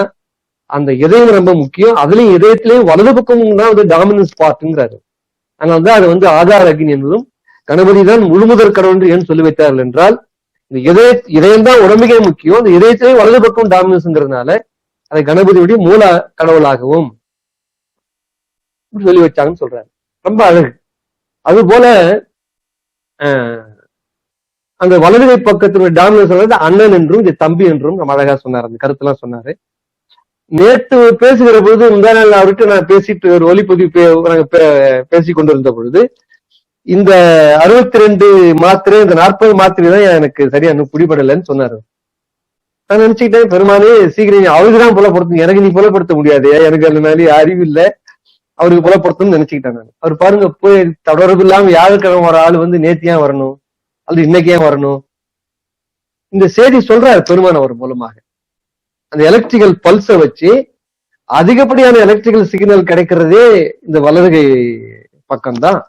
அந்த இதயம் ரொம்ப முக்கியம். அதுலயும் இதயத்திலேயும் வலது பக்கம் தான் டாமினன்ஸ் பார்ட்டுங்கிறாரு. அதனால்தான் அது ஆதார அக்னி என்பதும் கணபதி தான் முழுமுதற் கடவுள் என்று ஏன் சொல்லி வைத்தார்கள் என்றால், இந்த இதயம் தான் உடம்புக்கே முக்கியம். இந்த இதயத்திலேயும் வலது பக்கம் டாமினன்ஸ்ங்கிறதுனால அதை கணபதியுடைய மூல கடவுளாகவும் சொல்லி வச்சாங்கன்னு சொல்றாரு. ரொம்ப அழகு. அது போல அந்த வலதுகை பக்கத்தினுடைய டாமினன்ஸ் அண்ணன் என்றும் இது தம்பி என்றும் நம்ம அழகா சொன்னார். அந்த கருத்தெல்லாம் சொன்னாரு. நேற்று பேசுகிற பொழுது முந்தா நாள் அவர்கிட்ட நான் பேசிட்டு ஒரு ஒலிப்பதிவு பேசி கொண்டிருந்த பொழுது, இந்த 62 மாத்திரை, இந்த 40 மாத்திரை தான் எனக்கு சரியா இன்னும் பிடிபடலைன்னு சொன்னாரு. நான் நினைச்சுக்கிட்டேன், பெருமானே சீக்கிரம் அவருக்குதான் புலப்படுத்த, எனக்கு நீ புலப்படுத்த முடியாது, எனக்கு அந்த மேலே அறிவு இல்லை, அவருக்கு புலப்படுத்தணும்னு நினைச்சுக்கிட்டேன் நான். அவர் பாருங்க போய் தொடர்பு இல்லாம வியாழக்கிழமை வர ஆள் வந்து நேத்து ஏன் வரணும் அல்லது இன்னைக்கு ஏன் வரணும், இந்த செய்தி சொல்றாரு பெருமான் அவர் மூலமாக. அந்த எலக்ட்ரிக்கல் பல்ஸை வச்சு அதிகப்படியான எலக்ட்ரிக்கல் சிக்னல் கிடைக்கிறதே இந்த வலதுகை பக்கம்தான்.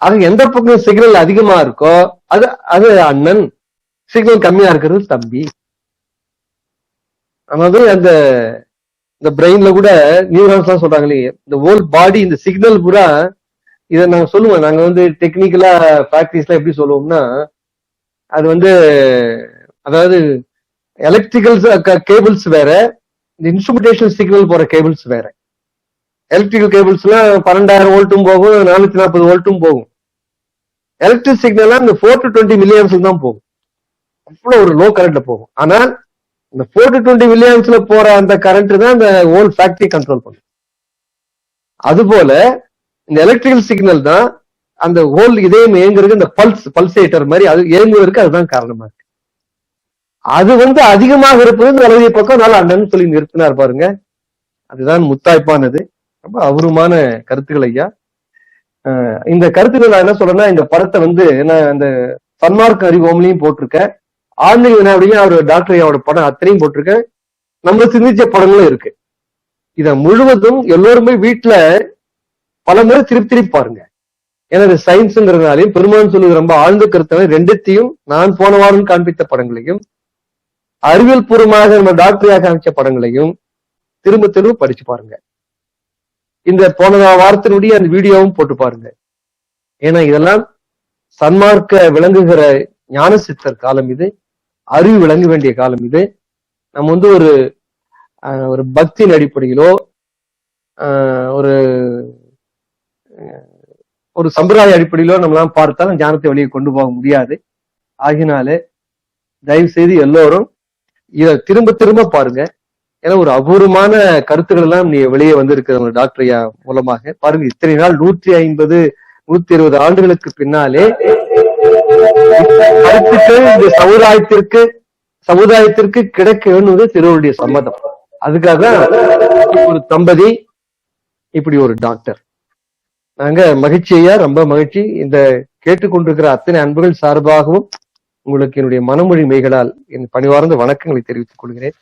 ஆக எந்த பக்கம் சிக்னல் அதிகமா இருக்கோ அது அண்ணன், சிக்னல் கம்மியா இருக்கிறது தம்பி. அதாவது இந்த பிரெயின்ல கூட நியூரான்ஸ் எல்லாம் சொல்றாங்க இல்லையா, இந்த ஹோல் பாடி இந்த சிக்னல் பூரா இதை நாங்க சொல்லுவோம். நாங்க வந்து டெக்னிக்கலா பிராக்டிஸ்ல எப்படி சொல்லுவோம்னா, அது வந்து அதாவது எலக்ட்ரிக்கல் கேபிள்ஸ் வேற, இந்த இன்ஸ்ட்ருமெண்டேஷன் சிக்னல் போற கேபிள்ஸ் வேற. எலக்ட்ரிக்கல் கேபிள்ஸ் எல்லாம் 12,000 வோல்ட்டும் போகும், 440 வோல்ட்டும் போகும். எலக்ட்ரிக் சிக்னல் இந்த 4 to 20 மில்லியன்ஸ்ல தான் போகும், அவ்வளவு ஒரு லோ கரண்ட்ல போகும். ஆனால் இந்த 4 to 20 மில்லியன்ஸ்ல போற அந்த கரண்ட் தான் இந்த ஹோல் ஃபேக்டரி கண்ட்ரோல் பண்ணும். அதுபோல இந்த எலக்ட்ரிக்கல் சிக்னல் தான் அந்த ஹோல் இதயம் இயங்குறதுக்கு இந்த பல்சேட்டர் மாதிரி அது இயங்குவதற்கு அதுதான் காரணமா இருக்கு. அது வந்து அதிகமாக இருப்பது இந்த வலது பக்கம். நல்ல அண்ணன் சொல்லி நிறுத்தினார் பாருங்க, அதுதான் முத்தாய்ப்பானது. ரொம்ப அபூர்வமான கருத்துக்கள் ஐயா. இந்த கருத்துக்கள் நான் என்ன சொல்றேன்னா, இந்த படத்தை வந்து நான் இந்த சன்மார்க்க அறிவோம்லையும் போட்டிருக்கேன், ஆன்மீக வினாடியும் அவர் டாக்டர் ஐயாவோட படம் அத்தனையும் போட்டிருக்கேன், நம்ம சிந்திச்ச படங்களும் இருக்கு. இத முழுவதும் எல்லோருமே வீட்டுல பல முறை திருப்பி பாருங்க. ஏன்னா இது சயின்ஸுங்கிறதுனாலையும் பெருமான் சொல்லுது ரொம்ப ஆழ்ந்த கருத்தான ரெண்டுத்தையும் நான் போன வாரம் காண்பித்த படங்களையும் அறிவியல் பூர்வமாக நம்ம டாக்டரையாக காமிச்ச படங்களையும் திரும்ப திரும்ப படிச்சு பாருங்க. இந்த போன வாரத்தினுடைய அந்த வீடியோவும் போட்டு பாருங்க. ஏன்னா இதெல்லாம் சன்மார்க்க விளங்குகிற ஞான சித்தர் காலம் இது, அறிவு விளங்க வேண்டிய காலம் இது. நம்ம வந்து ஒரு பக்தியின் அடிப்படையிலோ ஒரு சம்பிரதாய அடிப்படையிலோ நம்மளாம் பார்த்தாலும் ஞானத்தை வெளியே கொண்டு போக முடியாது. ஆகினாலே தயவு செய்து எல்லோரும் இதை திரும்ப திரும்ப பாருங்க. ஏன்னா ஒரு அபூர்வமான கருத்துக்கள் எல்லாம் நீ வெளியே வந்திருக்கிற டாக்டர் ஐயா மூலமாக பாருங்க. இத்தனை நாள் 150 120 ஆண்டுகளுக்கு பின்னாலே கருத்துக்கள் இந்த சமுதாயத்திற்கு கிடைக்க வேண்டுவது திருவருடைய சம்மதம். அதுக்காக ஒரு தம்பதி, இப்படி ஒரு டாக்டர். நாங்க மகிழ்ச்சியா, ரொம்ப மகிழ்ச்சி. இந்த கேட்டுக்கொண்டிருக்கிற அத்தனை அன்புகள் சார்பாகவும் உங்களுக்கு என்னுடைய மனமொழி மெய்களால் என் பணிவார்ந்த வணக்கங்களை தெரிவித்துக் கொள்கிறேன்.